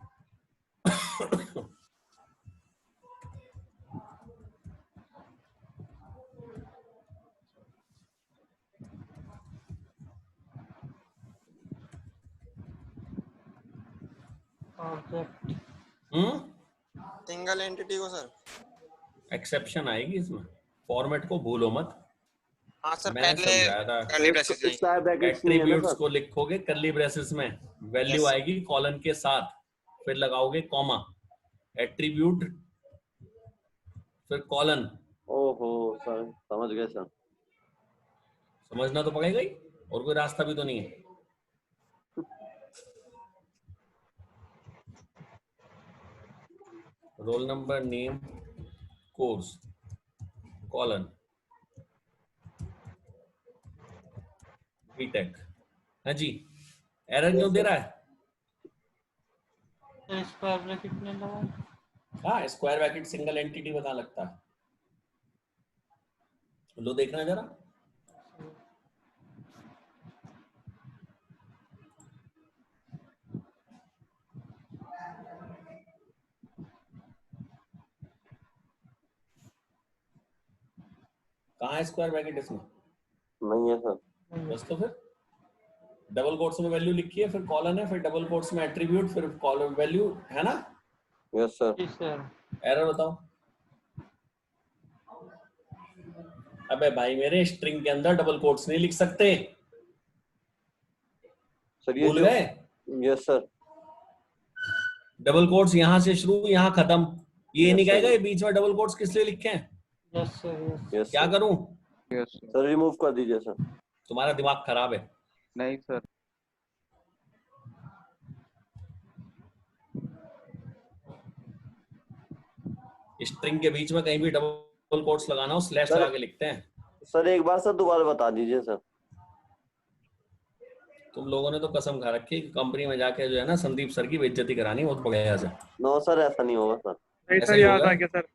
सिंगल एंटिटी को सर। एक्सेप्शन आएगी इसमें, फॉर्मेट को भूलो मत। हाँ सर, मैं पहले समझाया था, कर्ली ब्रेसेस नहीं। स्क्वायर ब्रैकेट्स नहीं है ना एट्रीब्यूट्स सर। को लिखोगे कर्ली ब्रेसेस में, वैल्यू Yes. आएगी कॉलन के साथ, फिर लगाओगे कॉमा, एट्रीब्यूट फिर कॉलन। ओहो सर, समझ गए सर। समझना तो पड़ेगा ही, और कोई रास्ता भी तो नहीं है। Roll number, name, course, colon, BTech. हाँ जी, एरर क्यों दे रहा है? स्क्वायर ब्रैकेट में लगा। हाँ, स्क्वायर ब्रैकेट सिंगल एंटिटी में कहाँ लगता है, लो देखना जरा। कहाँ है स्क्वायर ब्रैकेट इसमें? नहीं है सर। बस तो फिर डबल कोट्स में वैल्यू लिखी है, फिर कॉलन है, फिर डबल कोट्स में एट्रीब्यूट, फिर कॉलम वैल्यू, है ना? Yes sir. जी सर। एरर बताओ। अबे भाई मेरे स्ट्रिंग के अंदर डबल कोट्स नहीं लिख सकते, सर ये भूल जो गए? Yes sir. डबल कोट्स यहाँ से शुरू यहाँ खत्म, ये Yes, नहीं sir. कहेगा ये बीच में डबल कोट्स किस लिए लिखे हैं? Yes sir. यस। यस क्या सर। करूं? Yes sir. सर रिमूव कर दीजिए सर। तुम्हारा दिमाग खराब है। नहीं सर। स्ट्रिंग के बीच में कहीं भी डबल कोट्स लगाना हो स्लैश सर- लगा के लिखते हैं। सर एक बार सर दोबारा बता दीजिए सर। तुम लोगों ने तो कसम खा रखी है कि कंपनी में जाके जो है ना संदीप सर की बेइज्जती करानी बहुत बढ़िया से। नो सर ऐसा नहीं होगा सर। नहीं ऐसा सर ही याद होगा। आ गया सर।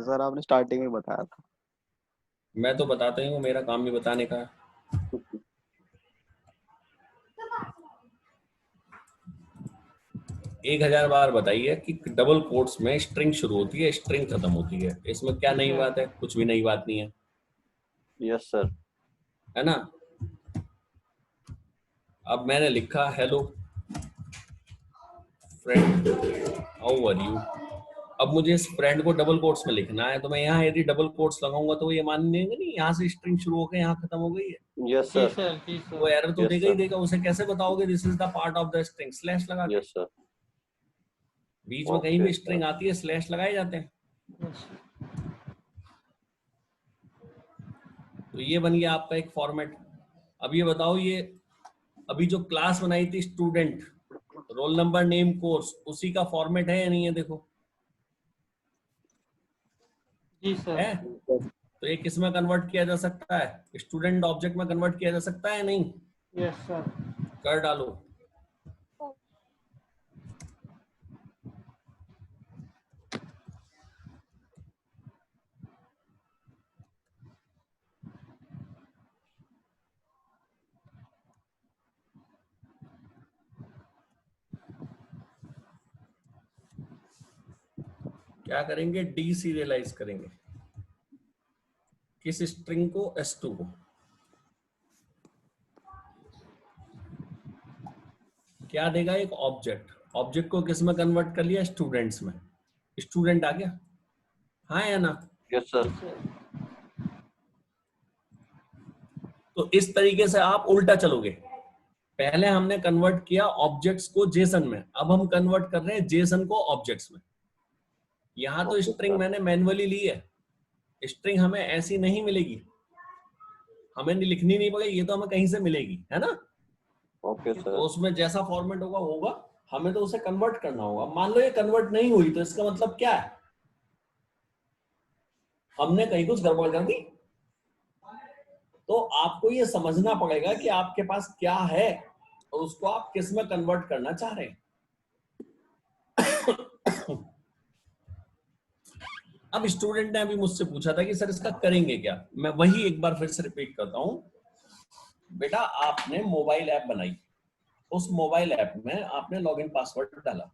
सर आपने स्टार्टिंग में बताया था। मैं तो बताता ही हूँ, मेरा काम भी बताने का है। 1000 बार बताइए कि डबल कोट्स में स्ट्रिंग शुरू होती है, स्ट्रिंग खत्म होती है। इसमें क्या नई बात है? कुछ भी नई बात नहीं है, यस सर। है ना? अब मैंने लिखा hello friend how are you. अब मुझे इस फ्रेंड को डबल कोट्स में लिखना है, तो मैं यहाँ यदि डबल कोट्स लगाऊंगा तो ये मान लेंगे नहीं यहाँ से स्ट्रिंग शुरू होकर यहाँ खत्म हो गई है। यस जी सर। सर। जी वो सर। एरर तो Yes, देगा ही sir. देगा। उसे कैसे बताओगे this is the part of the string? Slash लगा के। Yes sir. बीच में कहीं भी Okay, स्ट्रिंग sir. आती है स्लैश लगाए जाते हैं। यस। तो ये बन गया आपका एक फॉर्मेट। अब ये बताओ, ये अभी जो क्लास बनाई थी student, role number name course, उसी का फॉर्मेट है या नहीं है? देखो जी सर। है। तो ये किस में कन्वर्ट किया जा सकता है? स्टूडेंट ऑब्जेक्ट में कन्वर्ट किया जा सकता है नहीं? Yes sir. कर डालो। क्या करेंगे? डी सीरियलाइज करेंगे। किस स्ट्रिंग को? S2 को। क्या देगा? एक ऑब्जेक्ट। ऑब्जेक्ट को किस में कन्वर्ट कर लिया? स्टूडेंट्स में। स्टूडेंट आ गया, हाँ या ना? Yes sir. तो इस तरीके से आप उल्टा चलोगे। पहले हमने कन्वर्ट किया ऑब्जेक्ट्स को जेसन में, अब हम कन्वर्ट कर रहे हैं जेसन को ऑब्जेक्ट्स में। यहां तो Okay, स्ट्रिंग sir. मैंने मैन्युअली ली है, स्ट्रिंग हमें ऐसी नहीं मिलेगी, हमें लिखनी नहीं पड़ेगी, ये तो हमें कहीं से मिलेगी, है ना? ओके तो सर। उसमें जैसा फॉर्मेट होगा होगा, हमें तो उसे कन्वर्ट करना होगा। मान लो ये कन्वर्ट नहीं हुई तो इसका मतलब क्या है? हमने कहीं कुछ गड़बड़ कर दी। तो आपको ये समझना पड़ेगा कि आपके पास क्या है और उसको आप किस में कन्वर्ट करना चाह रहे हैं। अब स्टूडेंट ने अभी मुझसे पूछा था कि सर इसका करेंगे क्या? मैं वही एक बार फिर से रिपीट करता हूं। बेटा आपने मोबाइल ऐप बनाई, उस मोबाइल ऐप में आपने लॉगिन पासवर्ड डाला।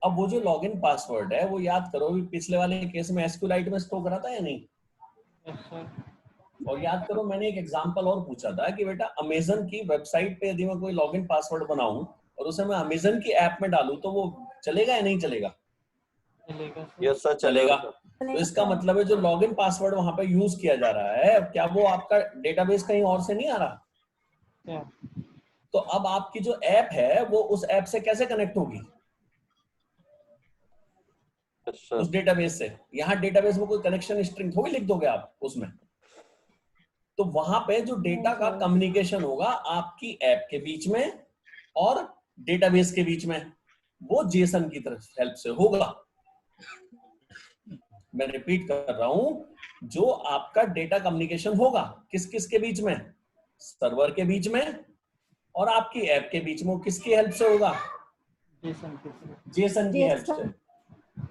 अब वो जो लॉगिन पासवर्ड है वो याद करो, भी पिछले वाले केस में एसक्यूएलाइट में स्टोर करा था या नहीं? Yes sir. और याद करो मैंने एक एग्जांपल और पूछा था कि बेटा अमेजन की वेबसाइट पे यदि मैं कोई लॉगिन पासवर्ड बनाऊं और उसे मैं अमेजन की ऐप में डालूं तो वो चलेगा या नहीं चलेगा? चलेगा सर। यस सर चलेगा। चलेगा। तो इसका मतलब है जो लॉगिन पासवर्ड वहां पे यूज किया जा रहा है, क्या वो आपका डेटाबेस कहीं और से नहीं आ रहा? क्या? तो अब आपकी जो ऐप है वो उस ऐप से कैसे कनेक्ट होगी? Yes sir. उस डेटाबेस से। यहाँ डेटाबेस में कोई कनेक्शन स्ट्रिंग थोड़ी लिख दोगे आप उसमें। तो वहां पे जो डेटा का कम्युनिकेशन होगा आपकी ऐप के बीच में और डेटाबेस के बीच में, वो जेसन की तरफ हेल्प से होगा। मैं रिपीट कर रहा हूं, जो आपका डेटा कम्युनिकेशन होगा किस किस के बीच में? सर्वर के बीच में और आपकी ऐप के बीच में। वो किसकी हेल्प से होगा? जेसन के थ्रू। जेसन की हेल्प से।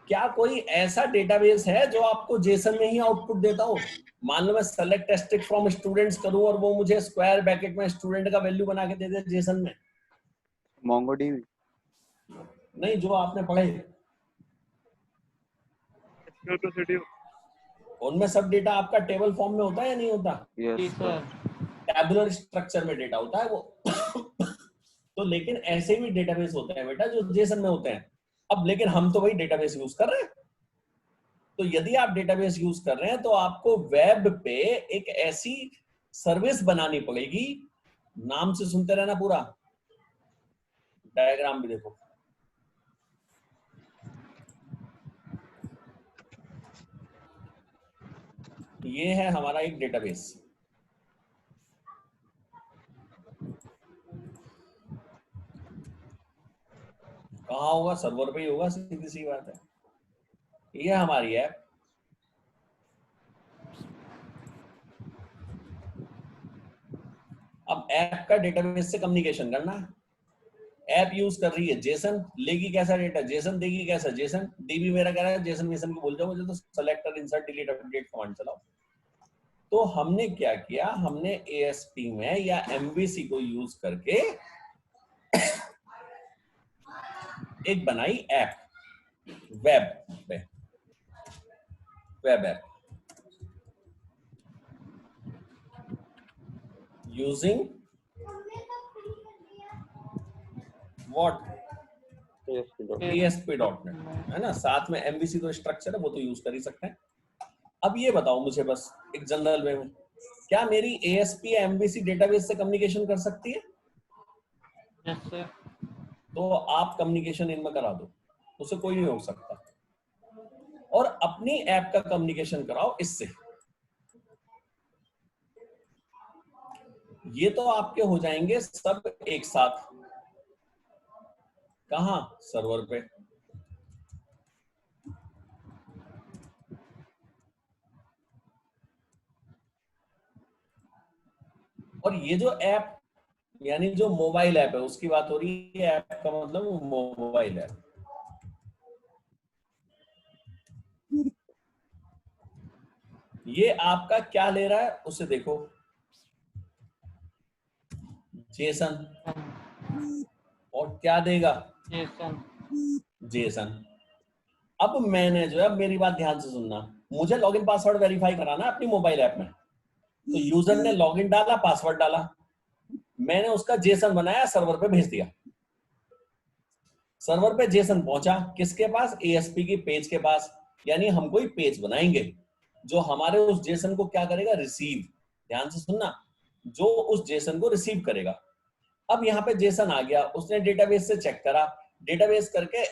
क्या कोई ऐसा डेटाबेस है जो आपको जेसन में ही आउटपुट देता हो? मान लो मैं सेलेक्ट टेस्ट फ्रॉम स्टूडेंट्स करूं और वो मुझे स्क्वायर ब्रैकेट में स्टूडेंट का वैल्यू बना के दे दे जेसन में। मोंगोडीबी। नहीं, जो आपने पढ़े एसक्यूएल प्रोसीड्यूर उनमें सब डेटा आपका टेबल फॉर्म में होता है या नहीं होता? जी यस सर। टैबुलर स्ट्रक्चर में डेटा होता है वो। तो लेकिन ऐसे भी डेटाबेस होते हैं बेटा जो जेसन में होते हैं। अब लेकिन हम तो वही डेटाबेस यूज कर रहे हैं। तो यदि आप डेटाबेस यूज कर रहे हैं तो आपको वेब पे एक ऐसी सर्विस बनानी पड़ेगी, नाम से सुनते रहना, पूरा डायग्राम भी देखो। ये है हमारा एक डेटाबेस। कहाँ होगा? सर्वर पे ही होगा, सीधी सी बात है। ये हमारी ऐप। अब ऐप का डेटाबेस से कम्युनिकेशन करना है। ऐप यूज कर रही है जेसन, लेगी कैसा डेटा? जेसन देगी कैसा? जेसन डीबी मेरा कह रहा है जेसन वेसन को भूल जाओ, मुझे तो selector insert delete update command चलाओ। तो हमने क्या किया, हमने एएसपी में या एमवीसी को यूज करके एक बनाई app, web app using what? ASP.NET, है ना। साथ में MVC तो स्ट्रक्चर है, वो तो यूज कर ही सकते हैं। अब ये बताओ मुझे बस एक जनरल वे में, क्या मेरी ASP या MVC डेटाबेस से कम्युनिकेशन कर सकती है? Yes sir. तो आप कम्युनिकेशन इनमें करा दो, उससे कोई नहीं रोक सकता। और अपनी ऐप का कम्युनिकेशन कराओ इससे। ये तो आपके हो जाएंगे सब एक साथ। कहां? सर्वर पे। और ये जो ऐप यानी जो मोबाइल ऐप है उसकी बात हो रही है। ऐप का मतलब मोबाइल ऐप। ये आपका क्या ले रहा है उसे देखो, जेसन। और क्या देगा? जेसन। जेसन। अब मैंने जो है, मेरी बात ध्यान से सुनना, मुझे लॉगिन पासवर्ड वेरीफाई कराना है अपनी मोबाइल ऐप में। तो यूजर ने लॉगिन डाला, पासवर्ड डाला, मैंने उसका जेसन बनाया, सर्वर पे भेज दिया। सर्वर पे जेसन पहुंचा किसके पास? एएसपी की पेज के पास। यानी हम कोई पेज बनाएंगे जो हमारे उस जेसन को क्या करेगा? रिसीव। ध्यान से सुनना, जो उस जेसन को रिसीव करेगा। अब यहाँ पे जेसन आ गया, उसने डेटाबेस से चेक करा, डेटाबेस करके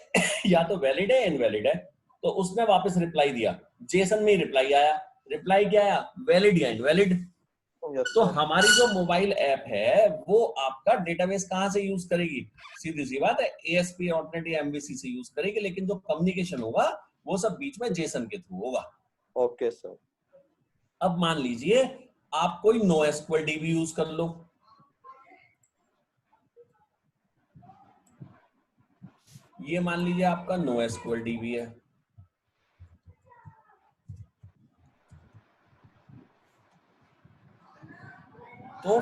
या तो वैलिड है इनवैलिड है, तो उसने वापस रिप्लाई दिया, जेसन में ही रिप्लाई आया। रिप्लाई क्या आया? वैलिड या इनवैलिड। तो हमारी जो मोबाइल ऐप है वो आपका डेटाबेस कहां से यूज करेगी? सीधी सी बात है, ASP.NET या MVC से यूज करेगी, लेकिन जो कम्युनिकेशन होगा वो सब बीच में जेसन के थ्रू होगा। Okay sir. अब मान लीजिए आप कोई NoSQL DB यूज कर लो। ये मान लीजिए आपका NoSQL DB है। तो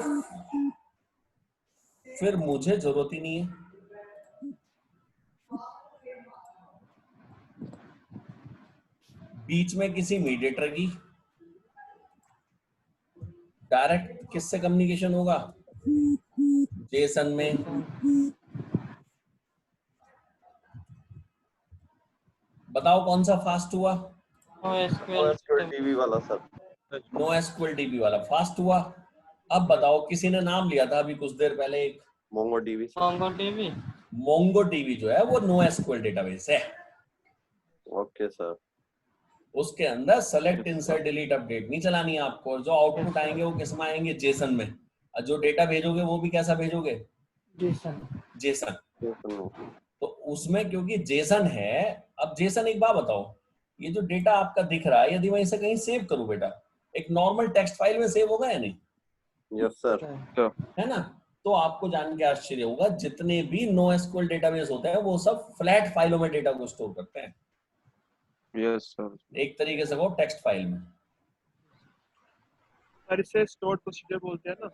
फिर मुझे जरूरत ही नहीं है। बीच में किसी मीडिएटर की, डायरेक्ट किससे कम्युनिकेशन होगा? जेसन में। बताओ कौन सा फास्ट हुआ? NoSQL DB वाला सर। NoSQL DB वाला फास्ट हुआ। अब बताओ, किसी ने नाम लिया था अभी कुछ देर पहले एक MongoDB सर। MongoDB। MongoDB जो है वो NoSQL डेटाबेस है। Okay sir. उसके अंदर सेलेक्ट इंसर्ट डिलीट अपडेट नहीं चलानी है आपको। जो आउटपुट आएंगे वो किस में आएंगे? जेसन में। और जो डेटा भेजोगे वो भी कैसा भेजोगे? जेसन। जेसन। तो उसमें क्योंकि जेसन है, अब जेसन एक बात बताओ, ये जो डेटा आपका दिख रहा है यदि मैं इसे कहीं सेव करूं बेटा, एक नॉर्मल टेक्स्ट फाइल में सेव होगा या नहीं? Yes sir. है ना। तो आपको जान के आश्चर्य होगा, जितने भी NoSQL डेटाबेस होते हैं वो सब फ्लैट फाइलों में डेटा को स्टोर करते हैं। Yes sir. एक तरीके से वो टेक्स्ट फाइल में। सर इसे स्टोर्ड प्रोसीजर बोलते हैं ना?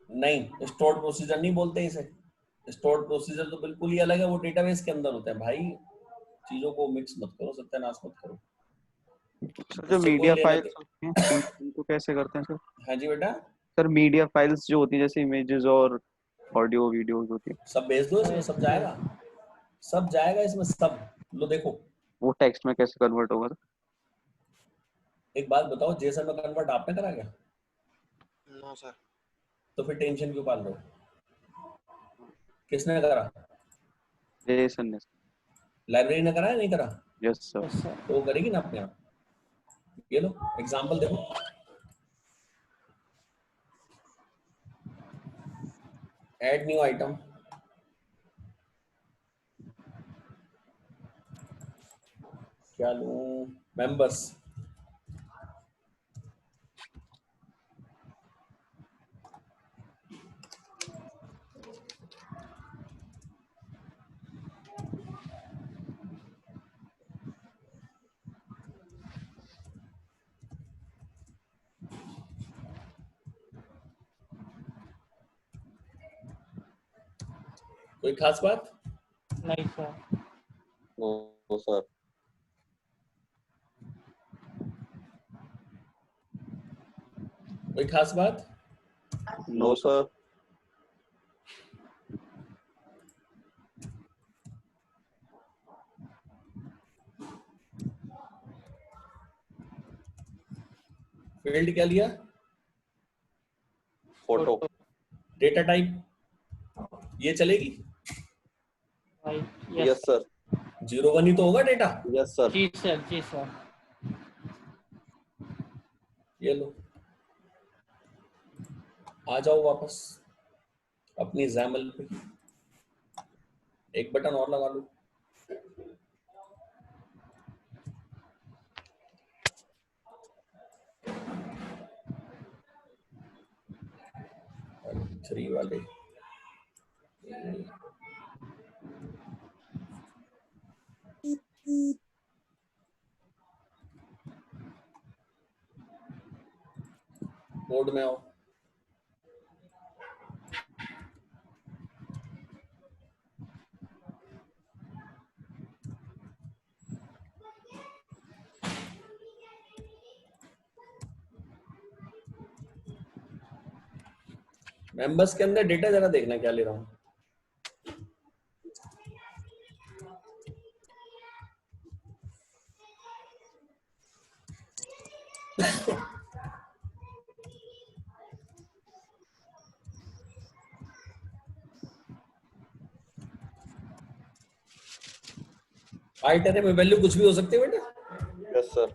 नहीं, स्टोर्ड प्रोसीजर नहीं बोलते इसे। स्टोर्ड प्रोसीजर तो बिल्कुल ही अलग है, वो डेटाबेस के अंदर होते हैं भाई। चीजों को मिक्स मत करो, सत्यानाश मत करो। सर जो उससे कोई मीडिया लेना फाइल्स दे। होती हैं उनको कैसे करते हैं सर? हाँ जी बेटा, सर मीडिया फाइल्स जो होती है जैसे इमेजेस और ऑडियो वीडियोस होती है, सब भेज दो इसमें, सब जाएगा, सब जाएगा इसमें सब। लो देखो, वो टेक्स्ट में कैसे कन्वर्ट होगा सर? एक बात बताओ, जेसन में कन्वर्ट आपने करा क्या? No sir. तो फिर टेंशन क्यों पाल रहे हो? किसने करा? जेसन ने। लाइब्रेरी ने करा या नहीं करा? Yes sir. Yes sir. तो वो करेगी ना अपने आप। ये लो एग्जाम्पल देखो, ऐड न्यू आइटम, क्या लूं? मेंबर्स। कोई खास बात? नहीं सर। No sir. कोई खास बात? No sir. फील्ड क्या लिया? फोटो। डेटा टाइप ये चलेगी? राइट। Yes yes sir. 01 ही तो होगा डेटा। Yes sir. जी सर। जी सर। ये लो, आ जाओ वापस अपनी जैमल पे, एक बटन और लगा लो। थ्री वाले कोड में आओ। मेंबर्स के अंदर डेटा जरा देखना क्या ले रहा हूँ। आइटरे में वैल्यू कुछ भी हो सकती है बेटा। Yes sir.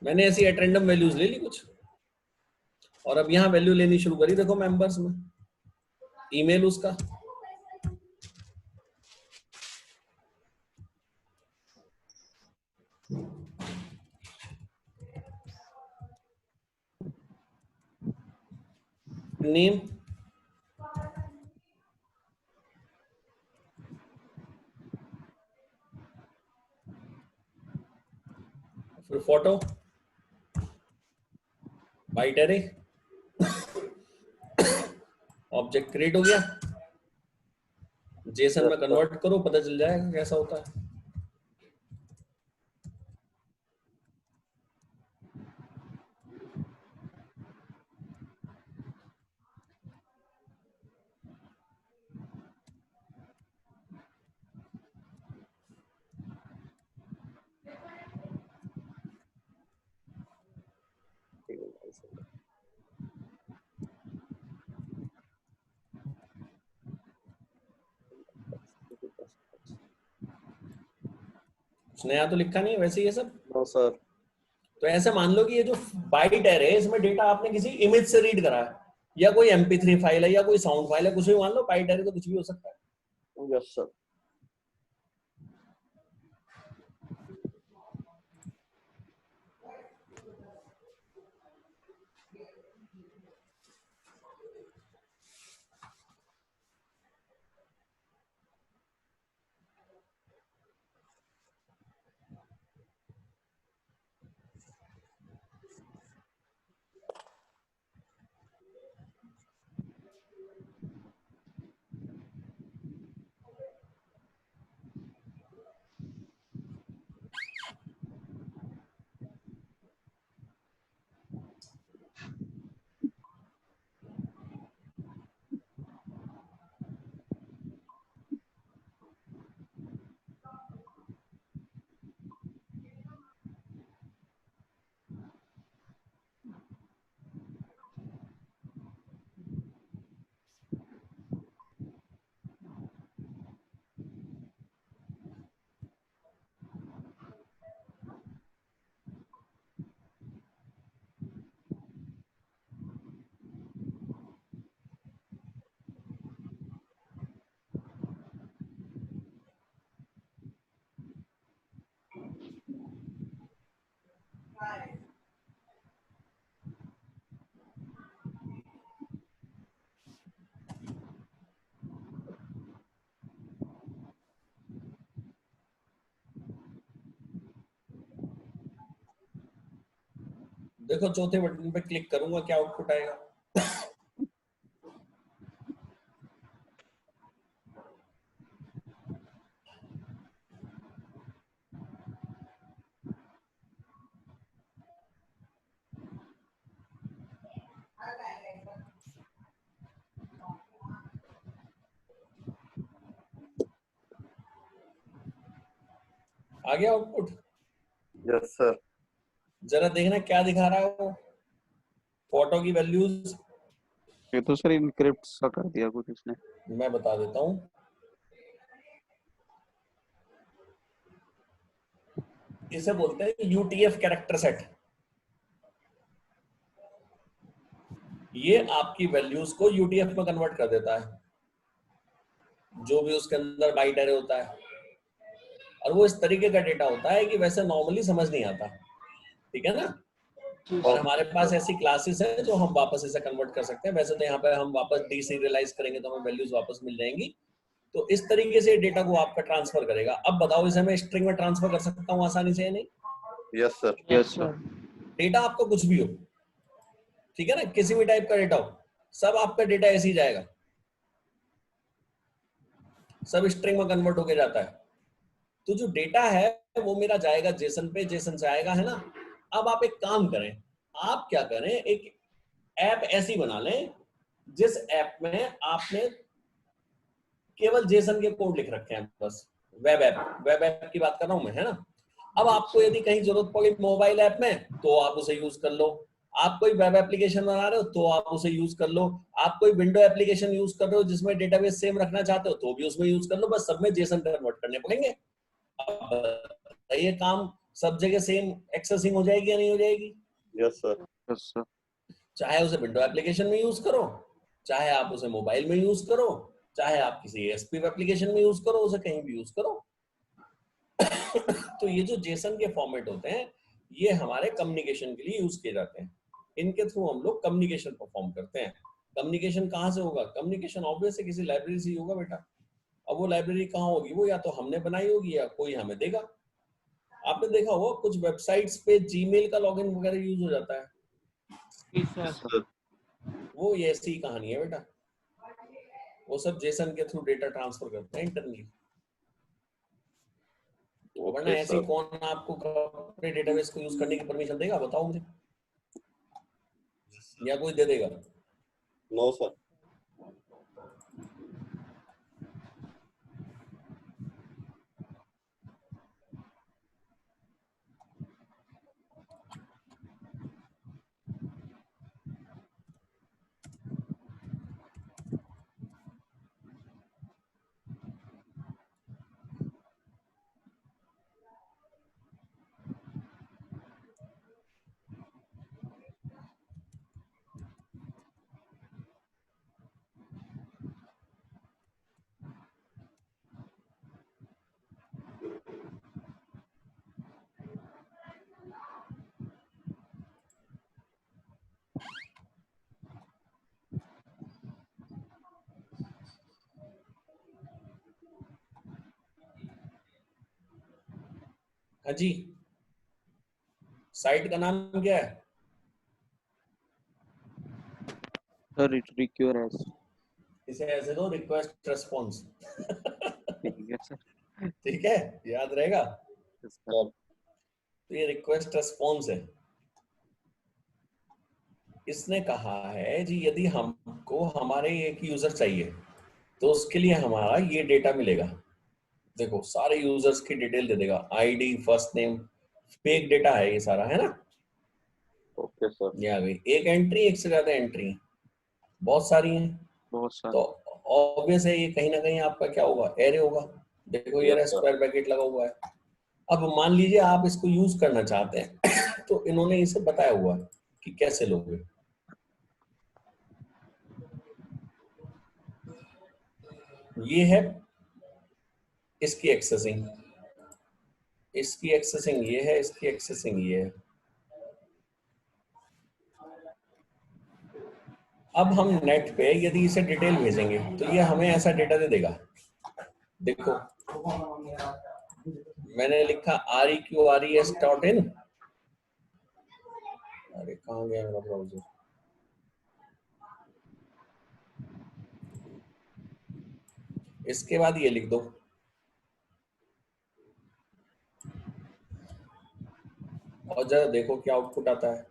मैंने ऐसी एट रैंडम वैल्यूज ले ली कुछ, और अब यहाँ वैल्यू लेनी शुरू करी। देखो मेंबर्स में ईमेल उसका, नेम, फिर photo, byte array, object create हो गया। जेसन में कन्वर्ट करो, पता चल जाएगा कैसा होता है। कुछ नया तो लिखा नहीं है वैसे ये सब। No sir. तो ऐसे मान लो कि ये जो बाइट एरे है, इसमें डेटा आपने किसी इमेज से रीड करा है, या कोई MP3 फाइल है, या कोई साउंड फाइल है, कुछ भी मान लो। बाइट एरे तो कुछ भी हो सकता है। Yes sir. देखो चौथे बटन पे क्लिक करूंगा क्या आउटपुट आएगा। आ गया आउटपुट। Yes sir. जरा देखना क्या दिखा रहा है वो, फोटो की वैल्यूज। ये तो सर इनक्रिप्ट सा कर दिया कुछ इसने। मैं बता देता हूँ, इसे बोलते हैं यूटीएफ कैरेक्टर सेट। ये आपकी वैल्यूज को यूटीएफ में कन्वर्ट कर देता है, जो भी उसके अंदर बाइट एरे होता है। और वो इस तरीके का डेटा होता है कि वैसे नॉर्मली समझ नहीं आता, ठीक है ना। और हमारे पास ऐसी क्लासेस है जो हम वापस इसे कन्वर्ट कर सकते हैं। वैसे तो यहाँ पे हम वापस डीसीरियलाइज करेंगे तो हमें वैल्यूज वापस मिल जाएंगी। तो इस तरीके से डेटा को आपका ट्रांसफर करेगा। अब बताओ इसे मैं स्ट्रिंग में ट्रांसफर कर सकता हूँ आसानी से या नहीं? Yes sir. Yes sir. Data आपका कुछ भी हो, ठीक है ना, किसी भी टाइप का डेटा हो, सब आपका डेटा ऐसे ही जाएगा, सब स्ट्रिंग में कन्वर्ट होके जाता है। तो जो डेटा है वो मेरा जाएगा जेसन पे, जेसन से आएगा, है ना। अब आप एक काम करें, आप क्या करें, एक ऐप ऐसी बना लें जिस ऐप में आपने केवल जेसन के कोड लिख रखे हैं, बस वेब ऐप की बात कर रहा हूं मैं, है ना। अब आपको यदि कहीं जरूरत पड़ी मोबाइल ऐप में तो आप उसे यूज कर लो, आप कोई वेब एप्लीकेशन बना रहे हो तो आप उसे यूज कर लो, आप कोई विंडो एप्लीकेशन यूज कर रहे हो जिसमें डेटाबेस सेम रखना चाहते हो तो भी उसमें यूज कर लो, बस सब में जेसन कन्वर्ट करने पड़ेंगे। अब ये काम सब जगह सेम एक्सेसिंग हो जाएगी या नहीं हो जाएगी? Yes sir. Yes sir. चाहे उसे विंडो एप्लीकेशन में यूज करो, चाहे आप उसे मोबाइल में यूज करो, चाहे आप किसी एएसपी एप्लीकेशन में यूज करो, उसे कहीं भी यूज करो। तो ये जो जेसन के फॉर्मेट होते हैं ये हमारे कम्युनिकेशन के लिए यूज किए जाते हैं। इनके थ्रू हम लोग कम्युनिकेशन परफॉर्म करते हैं। कम्युनिकेशन कहाँ से होगा? कम्युनिकेशन ऑब्वियस है किसी लाइब्रेरी से ही होगा बेटा। अब वो लाइब्रेरी कहाँ होगी? वो या तो हमने बनाई होगी या कोई हमें देगा। आपने देखा होगा कुछ वेबसाइट्स पे जीमेल का लॉगिन वगैरह यूज हो जाता है, जी सर। वो ये ऐसी ही कहानी है बेटा। वो सब जेसन के थ्रू डेटा ट्रांसफर करते हैं इंटरनली। वरना ओके ऐसे सर। कौन आपको अपने डेटाबेस को यूज करने की परमिशन देगा? बताओ मुझे, या कोई दे देगा? No sir. हाँ जी, साइट का नाम क्या है? सर रिक्योर एस। इसे ऐसे दो, रिक्वेस्ट रेस्पॉन्स। ठीक है सर। ठीक है, याद रहेगा। Yes sir. तो ये रिक्वेस्ट रेस्पॉन्स है। इसने कहा है जी यदि हमको हमारे एक यूजर चाहिए तो उसके लिए हमारा ये डेटा मिलेगा। देखो सारे यूजर्स की डिटेल दे देगा, ID, first name, fake data है ये सारा, है ना। Okay sir. ये आ गई एक एंट्री, एक से ज्यादा एंट्री, बहुत सारी हैं। बहुत तो सारे। ऑब्वियस है ये कहीं ना कहीं आपका क्या होगा? एरे होगा। देखो ये Yes, sir. स्क्वायर ब्रैकेट लगा हुआ है। अब मान लीजिए आप इसको यूज करना चाहते हैं तो इन्होंने इसे बताया हुआ है कि कैसे लोगे। ये है इसकी एक्सेसिंग, इसकी एक्सेसिंग ये है, इसकी एक्सेसिंग ये है। अब हम नेट पे यदि इसे डिटेल भेजेंगे तो ये हमें ऐसा डेटा दे देगा। देखो मैंने लिखा reqres.in, अरे कहाँ गया मेरा ब्राउजर? इसके बाद ये लिख दो, और जरा देखो क्या आउटपुट आता है।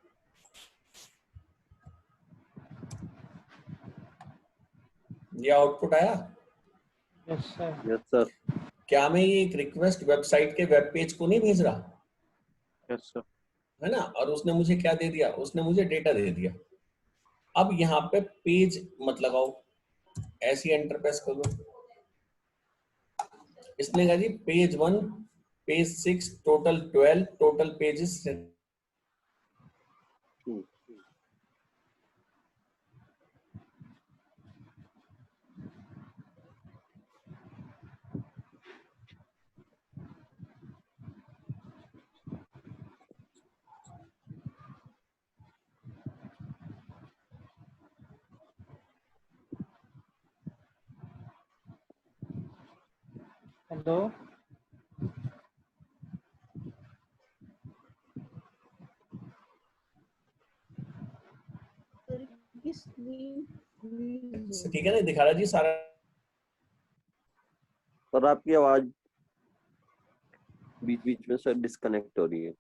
ये आउटपुट आया? Yes sir. Yes sir. क्या मैं ये एक रिक्वेस्ट वेबसाइट के वेब पेज को नहीं भेज रहा, यस सर। है ना? और उसने मुझे क्या दे दिया? उसने मुझे डेटा दे दिया। अब यहाँ पे पेज मत लगाओ, ऐसी एंटर प्रेस कर दो। इसने कहा जी page 1, page 6, total 12, total pages. Hello. ठीक है ना, दिखा रहा जी सारा। पर आपकी आवाज बीच बीच में सर डिस्कनेक्ट हो रही है।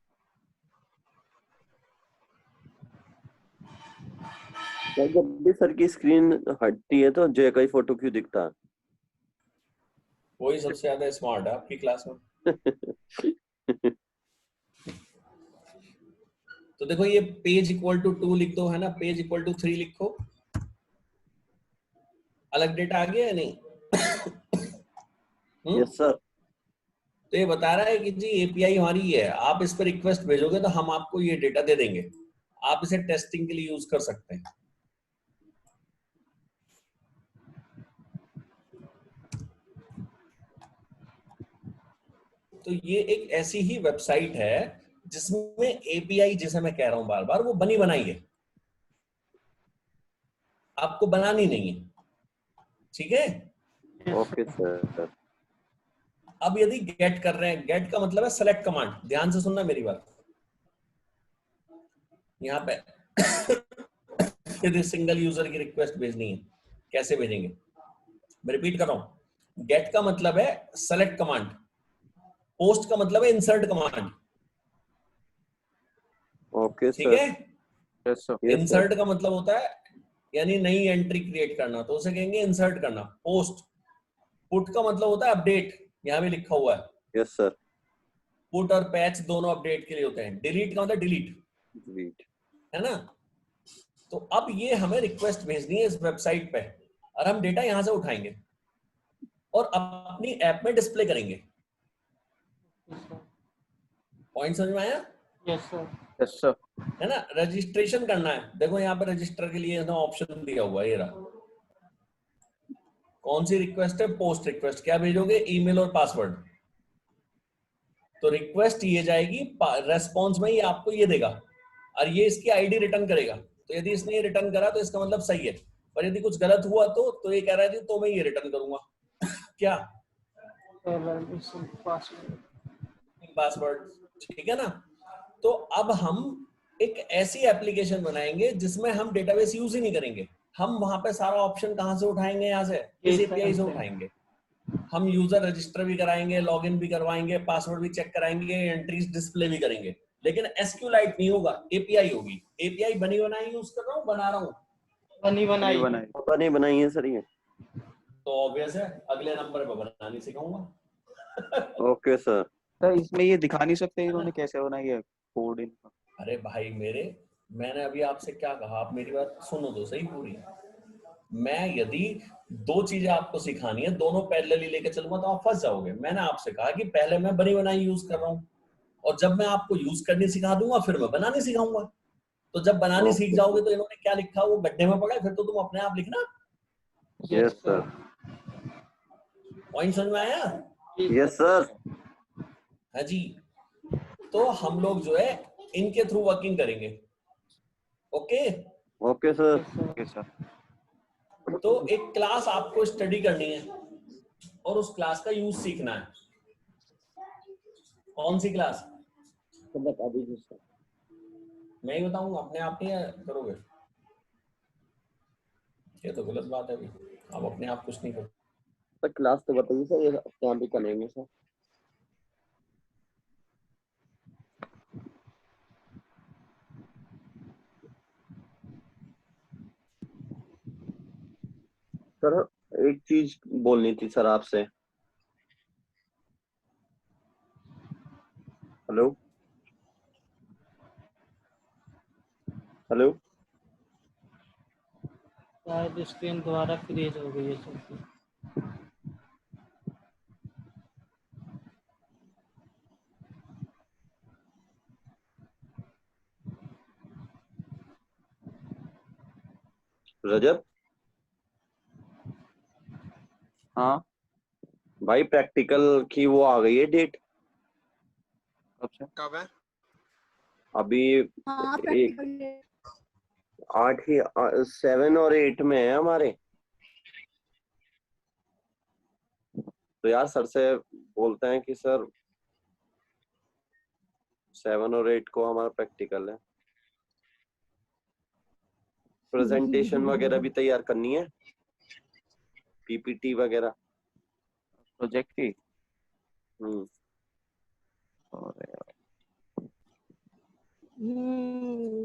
तो जब भी सर की स्क्रीन हटती है तो जय का ही फोटो क्यों दिखता है? वही सबसे ज्यादा स्मार्ट है आपकी क्लास में। तो देखो ये पेज इक्वल टू 2 लिख दो, है ना? पेज इक्वल टू 3 लिखो। अलग डेटा आ गया या नहीं? Yes sir. तो ये बता रहा है कि जी एपीआई हमारी है, आप इस पर रिक्वेस्ट भेजोगे तो हम आपको ये डेटा दे देंगे, आप इसे टेस्टिंग के लिए यूज कर सकते हैं। तो ये एक ऐसी ही वेबसाइट है जिसमें एपीआई, जिसे मैं कह रहा हूं बार बार, वो बनी बनाई है, आपको बनानी नहीं है। ठीक है? Okay sir. अब यदि गेट कर रहे हैं, गेट का मतलब है सेलेक्ट कमांड। ध्यान से सुनना मेरी बात। यहाँ पे यदि सिंगल यूजर की रिक्वेस्ट भेजनी है, कैसे भेजेंगे? मैं रिपीट कर रहा हूं, गेट का मतलब है सेलेक्ट कमांड, पोस्ट का मतलब है इंसर्ट कमांड। ओके ठीक सर। है? Yes sir. इंसर्ट का मतलब होता है यानी नई एंट्री क्रिएट करना, तो उसे कहेंगे इंसर्ट करना। पोस्ट, पुट का मतलब होता है अपडेट, यहां भी लिखा हुआ है। Yes sir. पुट और पैच दोनों अपडेट के लिए होते हैं। डिलीट का मतलब डिलीट, डिलीट। है ना? तो अब ये हमें रिक्वेस्ट भेजनी है इस वेबसाइट पे, और हम डेटा यहां से उठाएंगे और अपनी ऐप में डिस्प्ले करेंगे। पॉइंट समझ में आया? Yes sir. Yes sir. है ना? रजिस्ट्रेशन करना है, देखो यहाँ पे रजिस्टर के लिए ना ऑप्शन दिया हुआ है, ये रहा। कौन सी रिक्वेस्ट है? Post request. क्या भेजोगे? ईमेल और पासवर्ड। तो रिक्वेस्ट ये जाएगी, रेस्पॉन्स में ये आपको ये देगा, और ये इसकी आईडी रिटर्न करेगा। तो यदि इसने ये रिटर्न करा तो इसका मतलब सही है, और यदि कुछ गलत हुआ तो ये कह रहा है तो मैं ये रिटर्न करूंगा। क्या? पासवर्ड। ठीक है ना? तो अब हम एक ऐसी एप्लीकेशन बनाएंगे जिसमें हम डेटाबेस यूज ही नहीं करेंगे। हम वहां पे सारा ऑप्शन कहां से उठाएंगे? यहाँ से, इस एपीआई से उठाएंगे। हम यूजर रजिस्टर भी कराएंगे, लॉगिन भी करवाएंगे, पासवर्ड भी चेक कराएंगे, एंट्रीज डिस्प्ले भी करेंगे। लेकिन एसक्यूलाइट नहीं होगा, एपीआई होगी। एपीआई बनी बनाई यूज कर रहा हूँ, बना रहा हूँ। बनी बनाई। पता नहीं बनाई है सर ये। तो ऑब्वियस है, अगले नंबर पे बनानी सिखाऊंगा। Okay sir. सर इसमें ये दिखा नहीं सकते इन्होंने कैसे बनाई है कोड इनका? अरे भाई मेरे, मैंने अभी आपसे क्या कहा, आप मेरी बात सुनो तो सही पूरी। मैं यदि दो चीजें आपको सिखानी है, दोनों पैरेलली लेके चलूंगा तो आप फंस जाओगे। मैंने आपसे कहा कि पहले मैं बनी बनाई यूज कर रहा हूँ, और जब मैं आपको यूज करनी सिखा दूंगा फिर मैं बनानी सिखाऊंगा। तो जब बनानी सीख जाओगे तो इन्होंने क्या लिखा वो गड्ढे में पड़ा है, फिर तो तुम अपने आप लिखना। Yes sir. पॉइंट समझ में आया? Yes sir. हाँ जी। तो हम लोग जो है इनके थ्रू वर्किंग करेंगे। Okay? Okay sir. Okay sir. तो एक क्लास आपको स्टडी करनी है और उस क्लास का यूज सीखना है। कौन सी क्लास? बता दीजिए सर। मैं ही बताऊंगा, अपने आप नहीं करोगे? ये तो गलत बात है अभी, आप अपने आप कुछ नहीं करोगे। सर क्लास तो बताइए सर, ये अपने आप ही करेंगे सर। सर एक चीज बोलनी थी सर आपसे। Hello hello. शायद स्क्रीन दोबारा फ्रीज हो गई है सबकी। रजत हाँ, भाई, प्रैक्टिकल की वो आ गई है डेट कब से? कब है? अभी। हाँ एक प्रैक्टिकल 7 और 8 में है हमारे। तो यार सर से बोलते हैं कि सर 7 और 8 को हमारा प्रैक्टिकल है। प्रेजेंटेशन वगैरह भी तैयार करनी है, पीपीटी वगैरह। प्रोजेक्ट की? और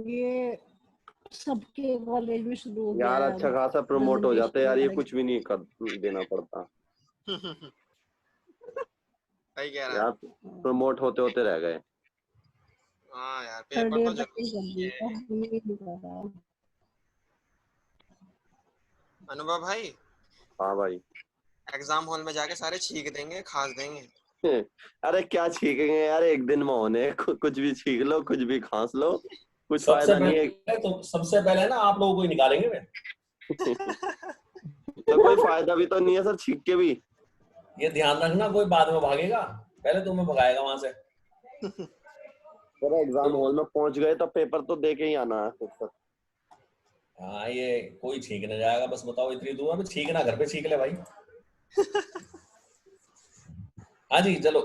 ये सबके कॉलेज में शुरू हो गया यार है अच्छा अब खासा प्रमोट हो जाता है यार, ये presentation कुछ भी नहीं कर देना पड़ता सही कह रहा है। यार। प्रमोट होते होते रह गए। हाँ यार, थर्ड पेपर तो ईयर तक ही कर जरूरी दिया है। हमें नहीं पता। अनुभव भाई, हाँ भाई। एग्जाम हॉल में जाके सारे छींक देंगे, खास देंगे। अरे क्या छीकेंगे यार, एक दिन में होने कुछ भी छीक लो, कुछ भी खांस लो, कुछ सबसे फायदा नहीं है। पहले तो सबसे पहले ना आप लोगों को ही निकालेंगे वे। तो कोई फायदा भी तो नहीं है सर छीक के भी। ये ध्यान रखना, कोई बाद में भागेगा, पहले तुम्हें भगाएगा वहां से। सर एग्जाम हॉल में पहुंच गए तो पेपर तो दे के ही आना है फिर सर। हाँ, ये कोई छींकने जाएगा, बस बताओ इतनी दूर में छींकना, घर पे छींक ले भाई। हाँ जी चलो।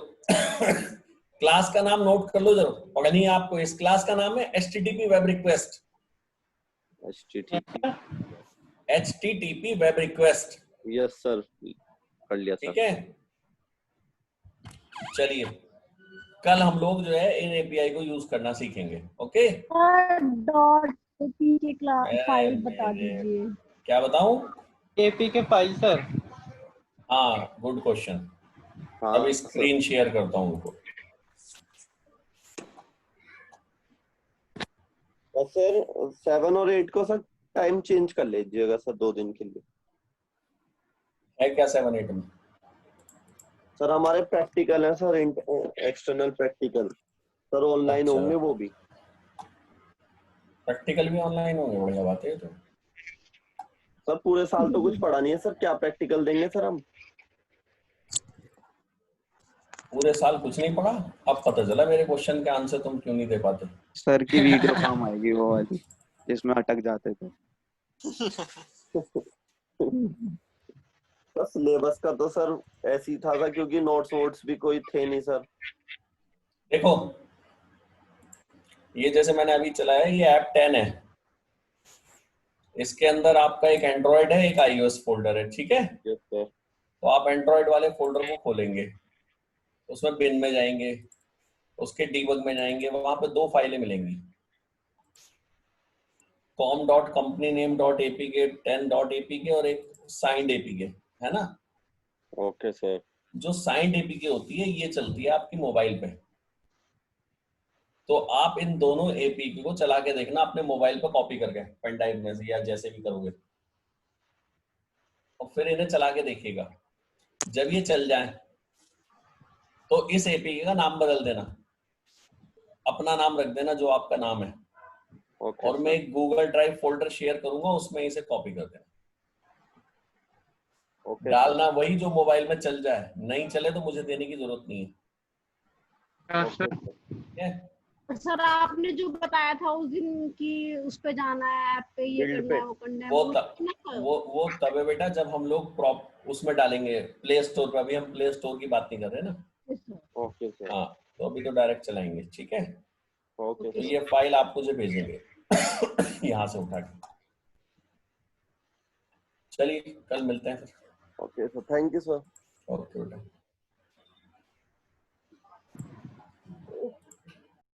क्लास का नाम नोट कर लो, जरूर पढ़नी है आपको। इस क्लास का नाम है HTTP web request. HTTP। HTTP web request. Yes sir, कर लिया ठीक सर। है, चलिए कल हम लोग जो है इन API को यूज करना सीखेंगे। ओके, डॉट पी के क्लास फाइल बता मेरे दीजिए। क्या बताऊं? एपी के फाइल सर। हाँ, गुड क्वेश्चन। हाँ अभी सर। स्क्रीन शेयर करता हूँ उनको। और सर 7 और 8 को सर टाइम चेंज कर लीजिएगा सर 2 दिन के लिए। है क्या 7-8 में? सर हमारे प्रैक्टिकल है sir, external practical sir, online अच्छा, होंगे वो भी। प्रैक्टिकल भी ऑनलाइन होंगे, बढ़िया बात है। तो सर पूरे साल तो कुछ पढ़ा नहीं है सर, क्या प्रैक्टिकल देंगे सर हम? पूरे साल कुछ नहीं पढ़ा? अब पता चला मेरे क्वेश्चन के आंसर तुम क्यों नहीं दे पाते। सर की वीडियो काम आएगी वो वाली जिसमें अटक जाते थे। बस सिलेबस का तो सर ऐसे ही था क्योंकि नोट्स वोट्स भी कोई थे नहीं सर। देखो, ये जैसे मैंने अभी चलाया, ये ऐप 10 है। इसके अंदर आपका एक एंड्रॉयड है, एक iOS फोल्डर है, ठीक है? Yes sir. तो आप एंड्रॉयड वाले फोल्डर को खोलेंगे, उसमें बिन में जाएंगे, उसके डीबग में जाएंगे, वहां पे 2 फाइलें मिलेंगी, com.companyName.apk 10.apk और एक signed apk, है ना? Okay sir. जो signed apk होती है ये चलती है आपकी मोबाइल पे। तो आप इन दोनों APK को चला के देखना अपने मोबाइल पर कॉपी करके पेन ड्राइव में से या जैसे भी करोगे, और फिर इन्हें चला के देखिएगा। जब ये चल जाए तो इस APK का नाम बदल देना, अपना नाम रख देना जो आपका नाम है, ओके और मैं एक गूगल ड्राइव फोल्डर शेयर करूंगा, उसमें इसे कॉपी कर देना। ओके डालना वही जो मोबाइल में चल जाए, नहीं चले तो मुझे देने की जरूरत नहीं है। Okay sir. ठीक है? सर आपने जो बताया था उस दिन की उस पे जाना है, ऐप पे ये Build करना पे। है, वो करना है, वो वो तब कितना वो तब है बेटा जब हम लोग प्रॉप उसमें डालेंगे प्ले स्टोर पे। अभी हम प्ले स्टोर की बात नहीं कर रहे ना। Okay sir. हाँ, तो अभी तो डायरेक्ट चलाएंगे, ठीक है? ओके तो सर। ये फाइल आप मुझे भेजेंगे यहाँ से उठा के। चलिए कल मिलते हैं फिर। Okay sir, thank you sir. Okay बेटा।